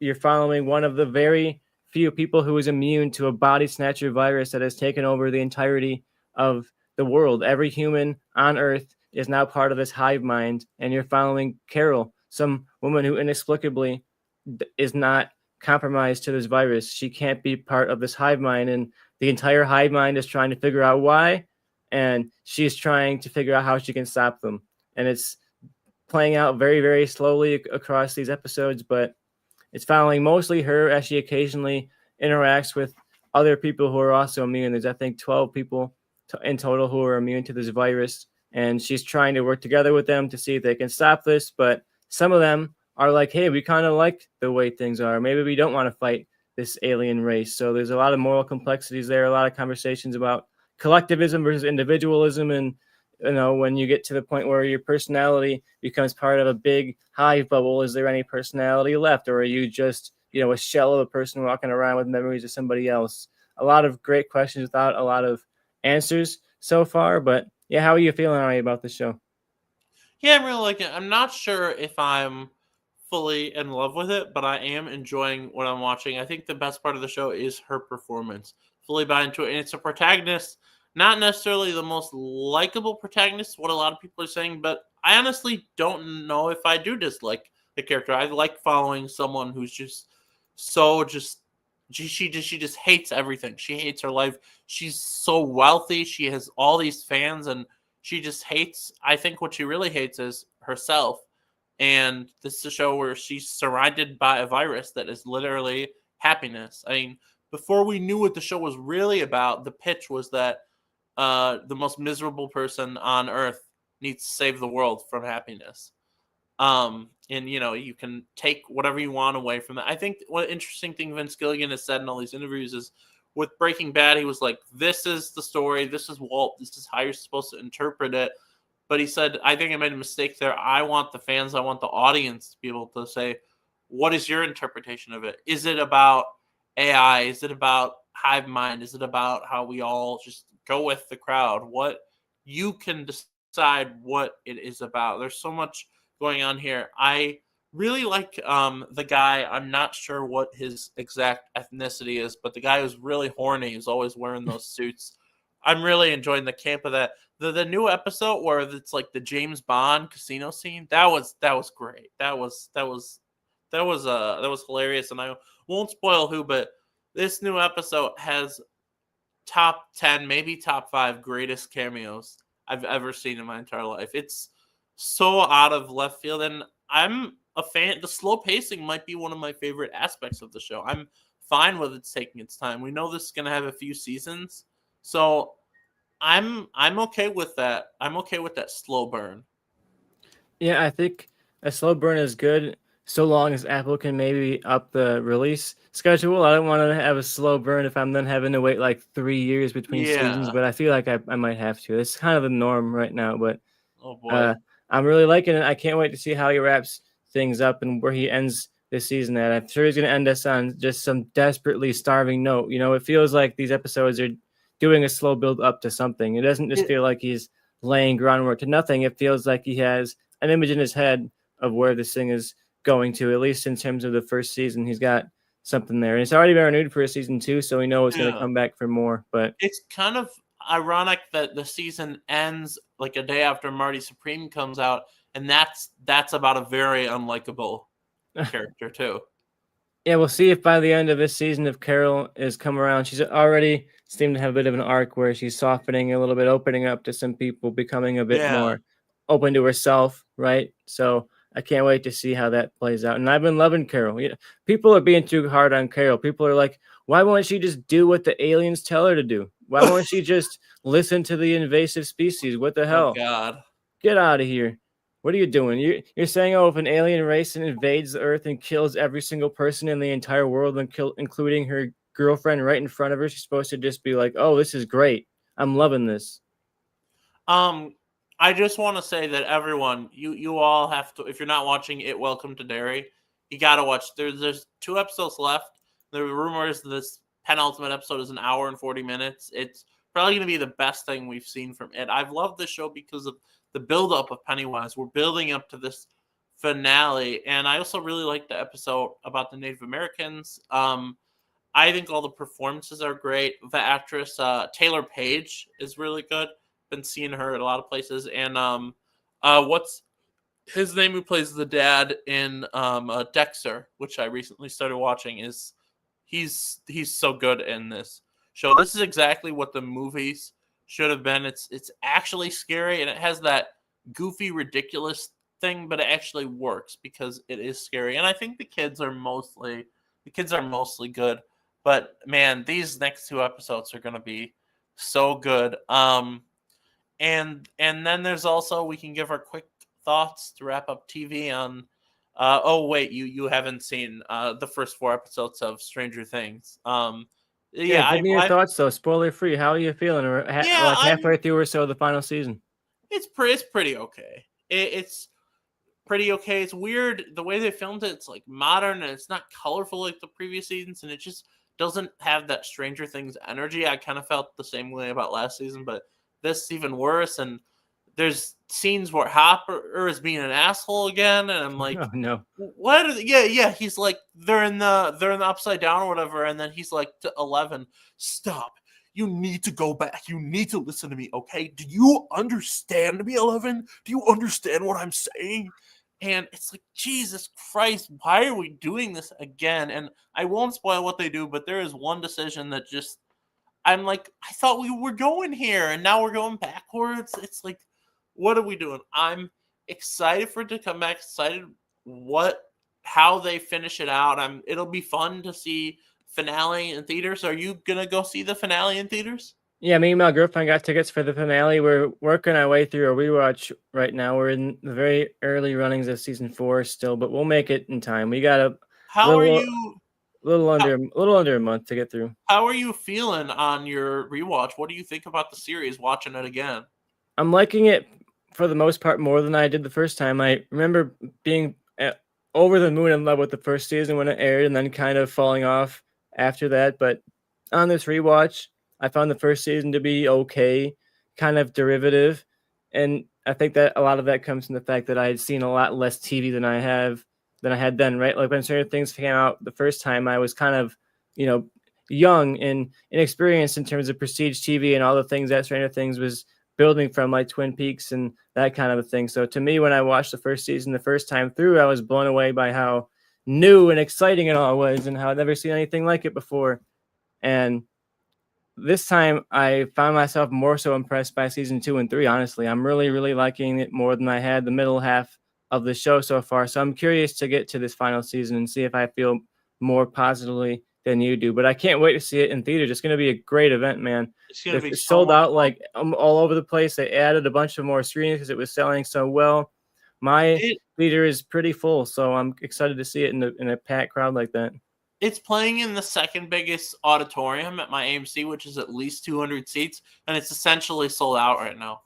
you're following one of the very few people who is immune to a body snatcher virus that has taken over the entirety of the world. Every human on Earth is now part of this hive mind, and you're following Carol, some woman who inexplicably is not compromised to this virus. She can't be part of this hive mind, and the entire hive mind is trying to figure out why, and she's trying to figure out how she can stop them. And it's playing out very, very slowly across these episodes, but it's following mostly her as she occasionally interacts with other people who are also immune. There's, I think, 12 people in total who are immune to this virus, and she's trying to work together with them to see if they can stop this. But some of them are like, hey, we kind of like the way things are. Maybe we don't want to fight this alien race. So there's a lot of moral complexities there, a lot of conversations about collectivism versus individualism, and when you get to the point where your personality becomes part of a big hive bubble, is there any personality left? Or are you just, a shell of a person walking around with memories of somebody else? A lot of great questions without a lot of answers so far. But yeah, how are you feeling, Ari, about the show? Yeah, I'm really liking it. I'm not sure if I'm fully in love with it, but I am enjoying what I'm watching. I think the best part of the show is her performance. Fully buy into it. And it's a protagonist, not necessarily the most likable protagonist, what a lot of people are saying, but I honestly don't know if I do dislike the character. I like following someone who's just so just she just hates everything. She hates her life. She's so wealthy. She has all these fans and she just hates, I think what she really hates is herself. And this is a show where she's surrounded by a virus that is literally happiness. I mean, before we knew what the show was really about, the pitch was that the most miserable person on earth needs to save the world from happiness. And you can take whatever you want away from that. I think one interesting thing Vince Gilligan has said in all these interviews is with Breaking Bad, he was like, this is the story, this is Walt, this is how you're supposed to interpret it. But he said, I think I made a mistake there. I want the fans, I want the audience to be able to say, what is your interpretation of it? Is it about AI? Is it about hive mind? Is it about how we all just go with the crowd? What you can decide what it is about. There's so much going on here. I really like the guy. I'm not sure what his exact ethnicity is, but the guy who's really horny, who's always wearing those suits. I'm really enjoying the camp of that. The new episode where it's like the James Bond casino scene. That was great. That was hilarious, and I won't spoil who, but this new episode has top 10, maybe top 5 greatest cameos I've ever seen in my entire life. It's so out of left field, and I'm a fan. The slow pacing might be one of my favorite aspects of the show. I'm fine with it taking its time. We know this is going to have a few seasons, so I'm okay with that. I'm okay with that slow burn. Yeah, I think a slow burn is good so long as Apple can maybe up the release schedule. I don't want to have a slow burn if I'm then having to wait like 3 years between seasons, Yeah. but I feel like I might have to. It's kind of the norm right now, but Oh boy. uh, I'm really liking it. I can't wait to see how he wraps things up and where he ends this season at. I'm sure he's going to end us on just some desperately starving note. You know, it feels like these episodes are doing a slow build up to something. It doesn't just feel like he's laying groundwork to nothing. It feels like he has an image in his head of where this thing is going to, at least in terms of the first season. He's got something there. And it's already been renewed for a season 2, so we know it's going to Yeah. come back for more. But It's kind of ironic that the season ends like a day after Marty Supreme comes out, and that's about a very unlikable character too. yeah, we'll see if by the end of this season, if Carol is come around. She's already seemed to have a bit of an arc where she's softening a little bit, opening up to some people, becoming a bit Yeah. more open to herself, right? So I can't wait to see how that plays out. And I've been loving Carol. Yeah, people are being too hard on Carol. People are like, why won't she just do what the aliens tell her to do? Why won't she just listen to the invasive species? What the Oh hell? God. Get out of here. What are you doing? You're saying, oh, if an alien race invades the Earth and kills every single person in the entire world, and including her girlfriend right in front of her, she's supposed to just be like, oh, this is great. I'm loving this. I just want to say that everyone, you all have to. If you're not watching it, Welcome to Derry, you gotta watch. There's 2 episodes left. The rumors this penultimate episode is an hour and 40 minutes. It's probably gonna be the best thing we've seen from it. I've loved this show because of the build up of Pennywise. We're building up to this finale, and I also really like the episode about the Native Americans. I think all the performances are great. The actress Taylor Page is really good. Been seeing her at a lot of places, and what's his name who plays the dad in Dexter, which I recently started watching, is he's so good in this show. This is exactly what the movies should have been. It's actually scary, and it has that goofy, ridiculous thing, but it actually works because it is scary. And I think the kids are mostly good. But man, these next 2 episodes are gonna be so good. And then there's also, we can give our quick thoughts to wrap up TV on. Oh wait, you haven't seen the first 4 episodes of Stranger Things. Yeah, Yeah, give me your thoughts though. Spoiler free. How are you feeling? yeah, Like halfway through or so of the final season. it's pretty okay. It's pretty okay. It's weird the way they filmed it. It's like modern and it's not colorful like the previous seasons, and it just doesn't have that Stranger Things energy. I kind of felt the same way about last season, but this is even worse. And there's scenes where Hopper is being an asshole again, and I'm like, Oh no. what? Yeah. He's like, they're in the upside down or whatever, and then he's like to 11, stop. You need to go back. You need to listen to me, okay? Do you understand me, 11? Do you understand what I'm saying? And it's like, Jesus Christ, why are we doing this again? And I won't spoil what they do, but there is one decision that just, I'm like, I thought we were going here, and now we're going backwards. It's like, what are we doing? I'm excited for it to come back. Excited how they finish it out. It'll be fun to see finale in theaters. Are you gonna go see the finale in theaters? Yeah, me and my girlfriend got tickets for the finale. We're working our way through a rewatch right now. We're in the very early runnings of season 4 still, but we'll make it in time. We got a How are you? little under a month to get through. How are you feeling on your rewatch? What do you think about the series? Watching it again? I'm liking it for the most part more than I did the first time. I remember being over the moon in love with the first season when it aired, and then kind of falling off after that. But on this rewatch, I found the first season to be okay, kind of derivative. And I think that a lot of that comes from the fact that I had seen a lot less TV than I had then, right? Like when certain things came out the first time, I was kind of, young and inexperienced in terms of prestige TV and all the things that Stranger Things was building from, like Twin Peaks and that kind of a thing. So to me, when I watched the first season the first time through, I was blown away by how new and exciting it all was and how I'd never seen anything like it before. And this time I found myself more so impressed by season 2 and 3. Honestly, I'm really, really liking it more than I had the middle half of the show so far. So I'm curious to get to this final season and see if I feel more positively than you do. But I can't wait to see it in theaters. It's going to be a great event, man. It's gonna be It's so sold much out fun. like all over the place. They added a bunch of more screens because it was selling so well. My It, theater is pretty full, so I'm excited to see it in a packed crowd like that. it's playing in the second biggest auditorium at my AMC, which is at least 200 seats, and it's essentially sold out right now.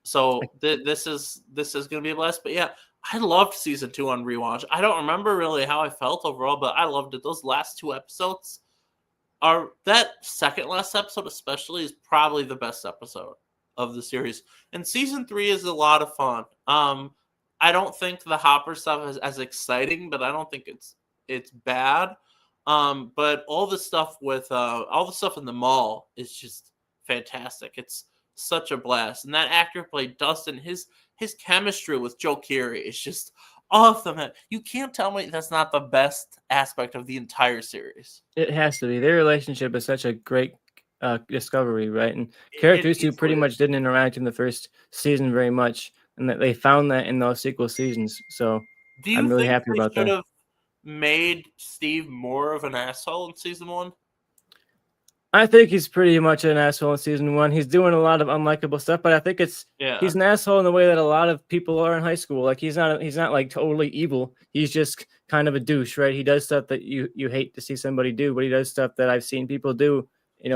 So this is gonna be a blast. But yeah, I loved season 2 on rewatch. I don't remember really how I felt overall, but I loved it. Those last 2 episodes are that second last episode especially is probably the best episode of the series. And season 3 is a lot of fun. I don't think the Hopper stuff is as exciting, but I don't think it's bad. But all the stuff in the mall is just fantastic. It's such a blast. And that actor played Dustin. His chemistry with Joe Keery is just awesome. You can't tell me that's not the best aspect of the entire series. It has to be. Their relationship is such a great discovery, right? And It characters who pretty easily much is. didn't interact in the first season very much, and that they found that in those sequel seasons. So Do I'm you really think happy they about should that. have made Steve more of an asshole in season 1? I think he's pretty much an asshole in season 1. He's doing a lot of unlikable stuff, but I think Yeah. he's an asshole in the way that a lot of people are in high school. Like he's not like totally evil. He's just kind of a douche, right? He does stuff that you hate to see somebody do, but he does stuff that I've seen people do.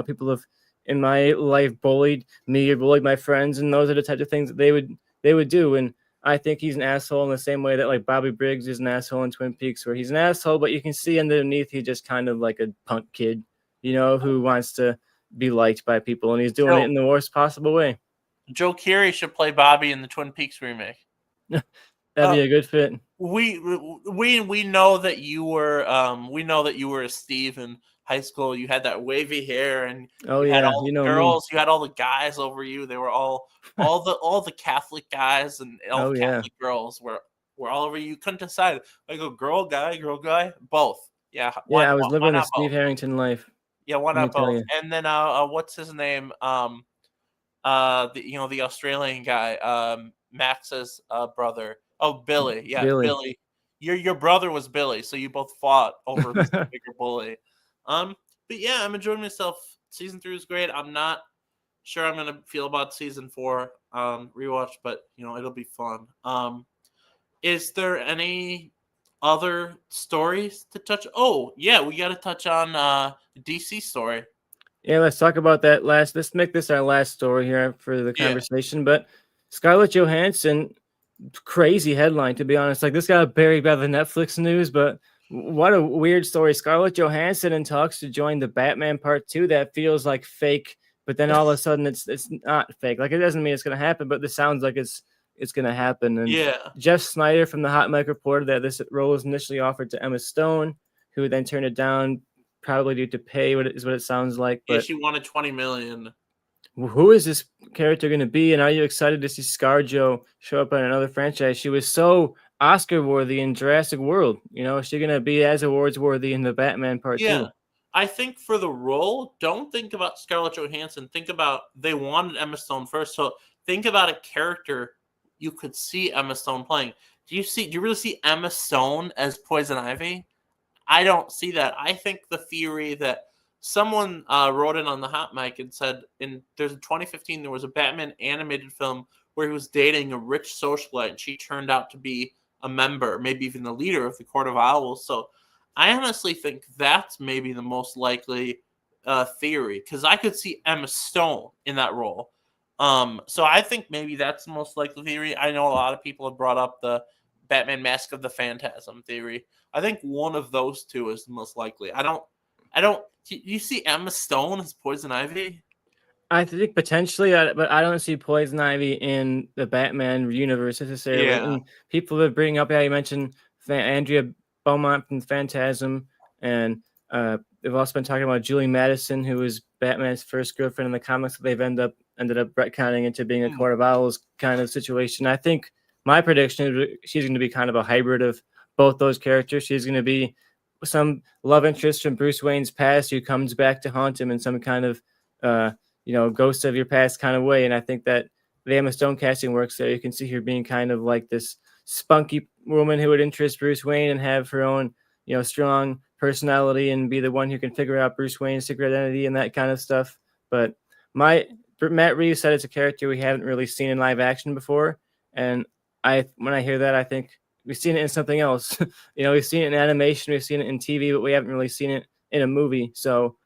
People have in my life bullied me or bullied my friends, and those are the types of things that they would do. And I think he's an asshole in the same way that like Bobby Briggs is an asshole in Twin Peaks, where he's an asshole, but you can see underneath he's just kind of like a punk kid, who wants to be liked by people, and he's doing it Joe in the worst possible way. Joe Keery should play Bobby in the Twin Peaks remake. That'd Uh, be a good fit. we know that you were a Steve in high school. You had that wavy hair, and Oh you had yeah, all you the know me. girls. You had all the guys over you. They were all the Catholic guys and all Oh the yeah, Catholic girls were all over you. You couldn't decide like a girl guy, both. Yeah, yeah. I was why living the not Steve both? Harrington life. Yeah, why Let me not tell both? you. And then what's his name? The Australian guy, Max's brother. Oh, Billy. Yeah, Billy. Billy. Your brother was Billy, so you both fought over who's the bigger bully. But yeah, I'm enjoying myself. Season 3 is great. I'm not sure I'm gonna feel about season 4 rewatch, but it'll be fun. Is there any other stories to touch? Oh yeah, we got to touch on DC story. Yeah, let's talk about that last. Let's make this our last story here for the Yeah, conversation. But Scarlett Johansson, crazy headline to be honest. Like this got buried by the Netflix news, but what a weird story. Scarlett Johansson in talks to join the Batman Part 2. That feels like fake, but then all of a sudden it's not fake. Like it doesn't mean it's gonna happen, but this sounds like it's gonna happen. And yeah. Jeff Snyder from the Hot Mic reported that this role was initially offered to Emma Stone, who then turned it down, probably due to pay. What it sounds like, Yeah, but she wanted 20 million. who is this character going to be? And are you excited to see ScarJo show up in another franchise? She was so Oscar worthy in Jurassic World. Is she going to be as awards worthy in the Batman Part Yeah. 2? I think for the role, don't think about Scarlett Johansson. Think about they wanted Emma Stone first. So think about a character you could see Emma Stone playing. Do you really see Emma Stone as Poison Ivy? I don't see that. I think the theory that someone wrote in on the hot mic and said there's 2015 there was a Batman animated film where he was dating a rich socialite and she turned out to be a member, maybe even the leader of the Court of Owls. So I honestly think that's maybe the most likely theory because I could see Emma Stone in that role. So I think maybe that's the most likely theory. I know a lot of people have brought up the Batman Mask of the Phantasm theory. I think one of those two is the most likely. I don't. You see Emma Stone as Poison Ivy? I think potentially, but I don't see Poison Ivy in the Batman universe necessarily. Yeah, And people that bring up, yeah, you mentioned Andrea Beaumont from Phantasm, and They've also been talking about Julie Madison, who was Batman's first girlfriend in the comics. They've ended up retconning into being a Court of Owls kind of situation. I think my prediction is she's going to be kind of a hybrid of both those characters. She's going to be some love interest from Bruce Wayne's past who comes back to haunt him in some kind of ghost of your past kind of way. And I think that the Emma Stone casting works there. You can see her being kind of like this spunky woman who would interest Bruce Wayne and have her own, strong personality and be the one who can figure out Bruce Wayne's secret identity and that kind of stuff. But Matt Reeves said it's a character we haven't really seen in live action before. And when I hear that, I think we've seen it in something else. We've seen it in animation, we've seen it in TV, but we haven't really seen it in a movie. So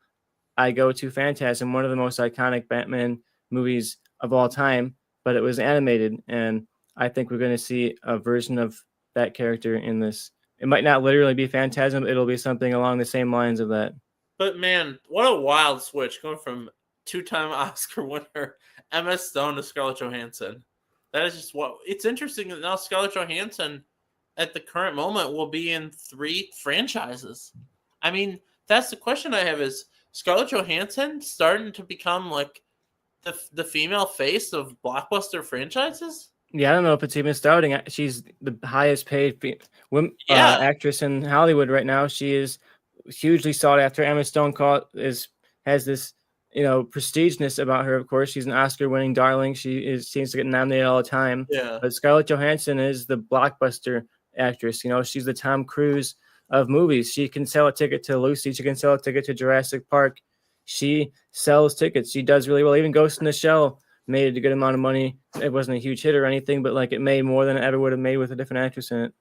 I go to Phantasm, one of the most iconic Batman movies of all time, but it was animated. And I think we're going to see a version of that character in this. It might not literally be Phantasm, but it'll be something along the same lines of that. But man, what a wild switch going from two-time Oscar winner Emma Stone to Scarlett Johansson. That is just it's interesting that now Scarlett Johansson at the current moment will be in 3 franchises. I mean, that's the question I have is Scarlett Johansson starting to become like the female face of blockbuster franchises? Yeah, I don't know if it's even starting. She's the highest paid actress in Hollywood right now. She is hugely sought after. Emma Stone has this prestigeness about her. Of course, she's an Oscar-winning darling. She seems to get nominated all the time. Yeah. But Scarlett Johansson is the blockbuster actress. She's the Tom Cruise of movies. She can sell a ticket to Lucy. She can sell a ticket to Jurassic Park. She sells tickets. She does really well. Even Ghost in the Shell made a good amount of money. It wasn't a huge hit or anything, but like it made more than it ever would have made with a different actress in it.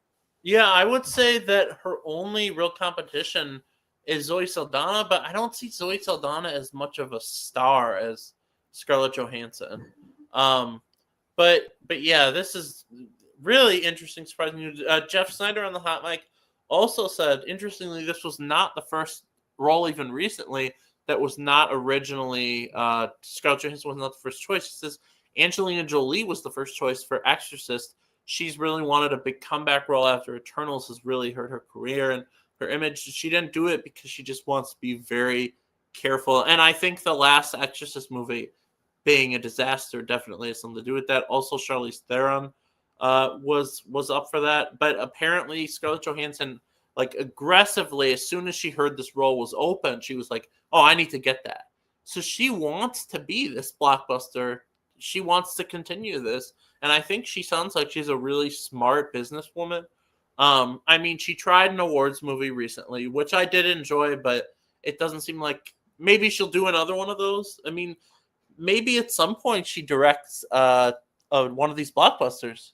Yeah, I would say that her only real competition is Zoe Saldana, but I don't see Zoe Saldana as much of a star as Scarlett Johansson. But yeah, this is really interesting, surprising news. Jeff Snyder on the hot mic also said, interestingly, this was not the first role even recently that was not originally Scarlett Johansson was not the first choice. He says Angelina Jolie was the first choice for Exorcist. She's really wanted a big comeback role after Eternals has really hurt her career and her image. She didn't do it because she just wants to be very careful. And I think the last Exorcist movie being a disaster definitely has something to do with that. Also, Charlize Theron was up for that. But apparently Scarlett Johansson, like aggressively, as soon as she heard this role was open, she was like, oh, I need to get that. So she wants to be this blockbuster. She wants to continue this. And I think she sounds like she's a really smart businesswoman. I mean, she tried an awards movie recently, which I did enjoy, but it doesn't seem like maybe she'll do another one of those. I mean, maybe at some point she directs one of these blockbusters,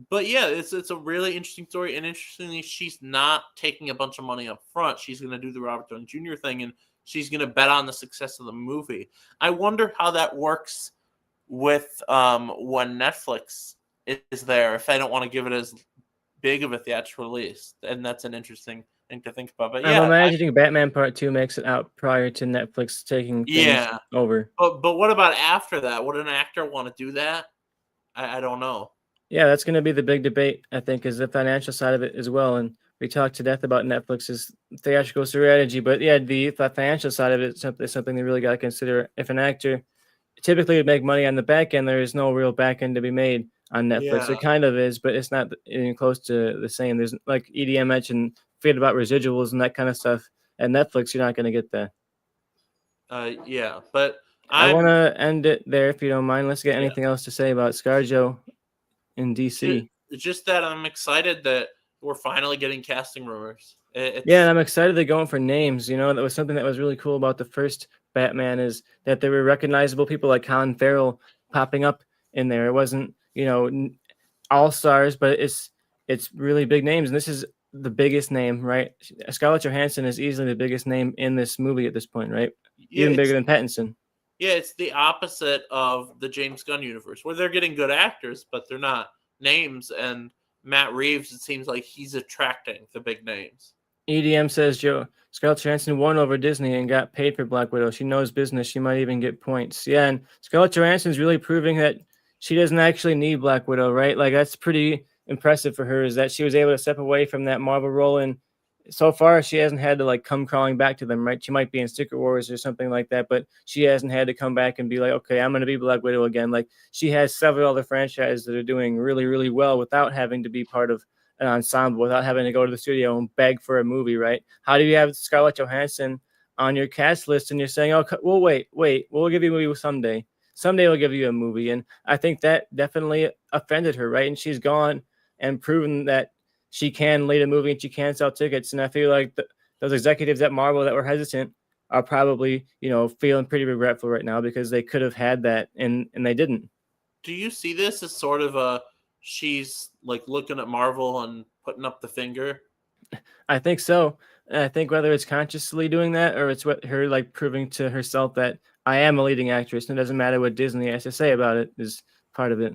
But yeah, it's a really interesting story. And interestingly, she's not taking a bunch of money up front. She's going to do the Robert Downey Jr. thing, and she's going to bet on the success of the movie. I wonder how that works with when Netflix is there, if they don't want to give it as big of a theatrical release. And that's an interesting thing to think about. But yeah, I'm imagining Batman Part 2 makes it out prior to Netflix taking things over. But what about after that? Would an actor want to do that? I don't know. Yeah, that's going to be the big debate, I think, is the financial side of it as well. And we talked to death about Netflix's theatrical strategy. But yeah, the financial side of it is something they really got to consider. If an actor typically would make money on the back end, there is no real back end to be made on Netflix. Yeah. It kind of is, but it's not even close to the same. There's like EDM mentioned, forget about residuals and that kind of stuff. At Netflix, you're not going to get that. Yeah, but I want to end it there if you don't mind. Let's get anything else to say about ScarJo in DC. It's just that I'm excited that we're finally getting casting rumors. Yeah, and I'm excited they're going for names. That was something that was really cool about the first Batman is that there were recognizable people like Colin Farrell popping up in there. It wasn't, all stars, but it's really big names. And this is the biggest name, right? Scarlett Johansson is easily the biggest name in this movie at this point, right? Yeah, even bigger than Pattinson. Yeah, it's the opposite of the James Gunn universe, where they're getting good actors, but they're not names. And Matt Reeves, it seems like he's attracting the big names. EDM says Scarlett Johansson won over Disney and got paid for Black Widow. She knows business. She might even get points. Yeah, and Scarlett Johansson's really proving that she doesn't actually need Black Widow, right? Like, that's pretty impressive for her, is that she was able to step away from that Marvel role and so far she hasn't had to like come crawling back to them, right? She might be in Secret Wars or something like that, but she hasn't had to come back and be like, okay, I'm going to be Black Widow again. Like she has several other franchises that are doing really, really well without having to be part of an ensemble, without having to go to the studio and beg for a movie, right? How do you have Scarlett Johansson on your cast list and you're saying, oh, well, wait, we'll give you a movie someday. Someday we'll give you a movie. And I think that definitely offended her, right? And she's gone and proven that she can lead a movie and she can sell tickets. And I feel like those executives at Marvel that were hesitant are probably, feeling pretty regretful right now because they could have had that and they didn't. Do you see this as sort of she's like looking at Marvel and putting up the finger? I think so. And I think whether it's consciously doing that or it's what her like proving to herself that I am a leading actress and it doesn't matter what Disney has to say about it is part of it.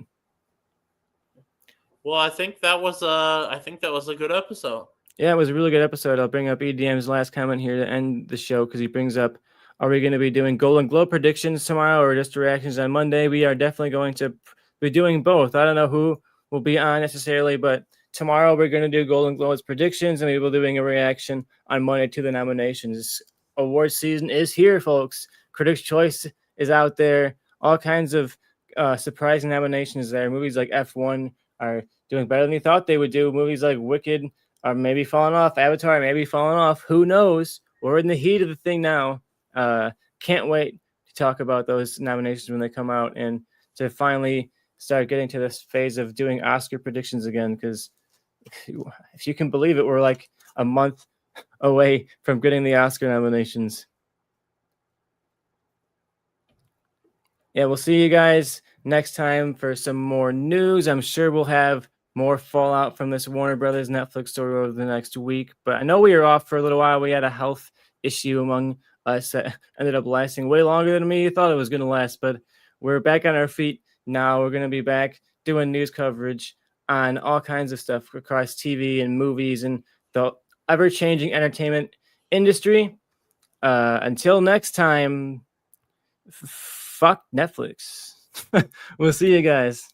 Well, I think that was a good episode. Yeah, it was a really good episode. I'll bring up EDM's last comment here to end the show because he brings up, are we going to be doing Golden Globe predictions tomorrow or just reactions on Monday? We are definitely going to be doing both. I don't know who will be on necessarily, but tomorrow we're going to do Golden Globes predictions and we will be doing a reaction on Monday to the nominations. Award season is here, folks. Critics' Choice is out there. All kinds of surprising nominations there. Movies like F1 are doing better than you thought they would do. Movies like Wicked are maybe falling off. Avatar maybe falling off. Who knows? We're in the heat of the thing now. Can't wait to talk about those nominations when they come out and to finally start getting to this phase of doing Oscar predictions again. Because if you can believe it, we're like a month away from getting the Oscar nominations. Yeah, we'll see you guys next time for some more news. I'm sure we'll have more fallout from this Warner Brothers Netflix story over the next week. But I know we were off for a little while. We had a health issue among us that ended up lasting way longer than me thought it was going to last. But we're back on our feet now. We're going to be back doing news coverage on all kinds of stuff across TV and movies and the ever-changing entertainment industry. Until next time, fuck Netflix. We'll see you guys.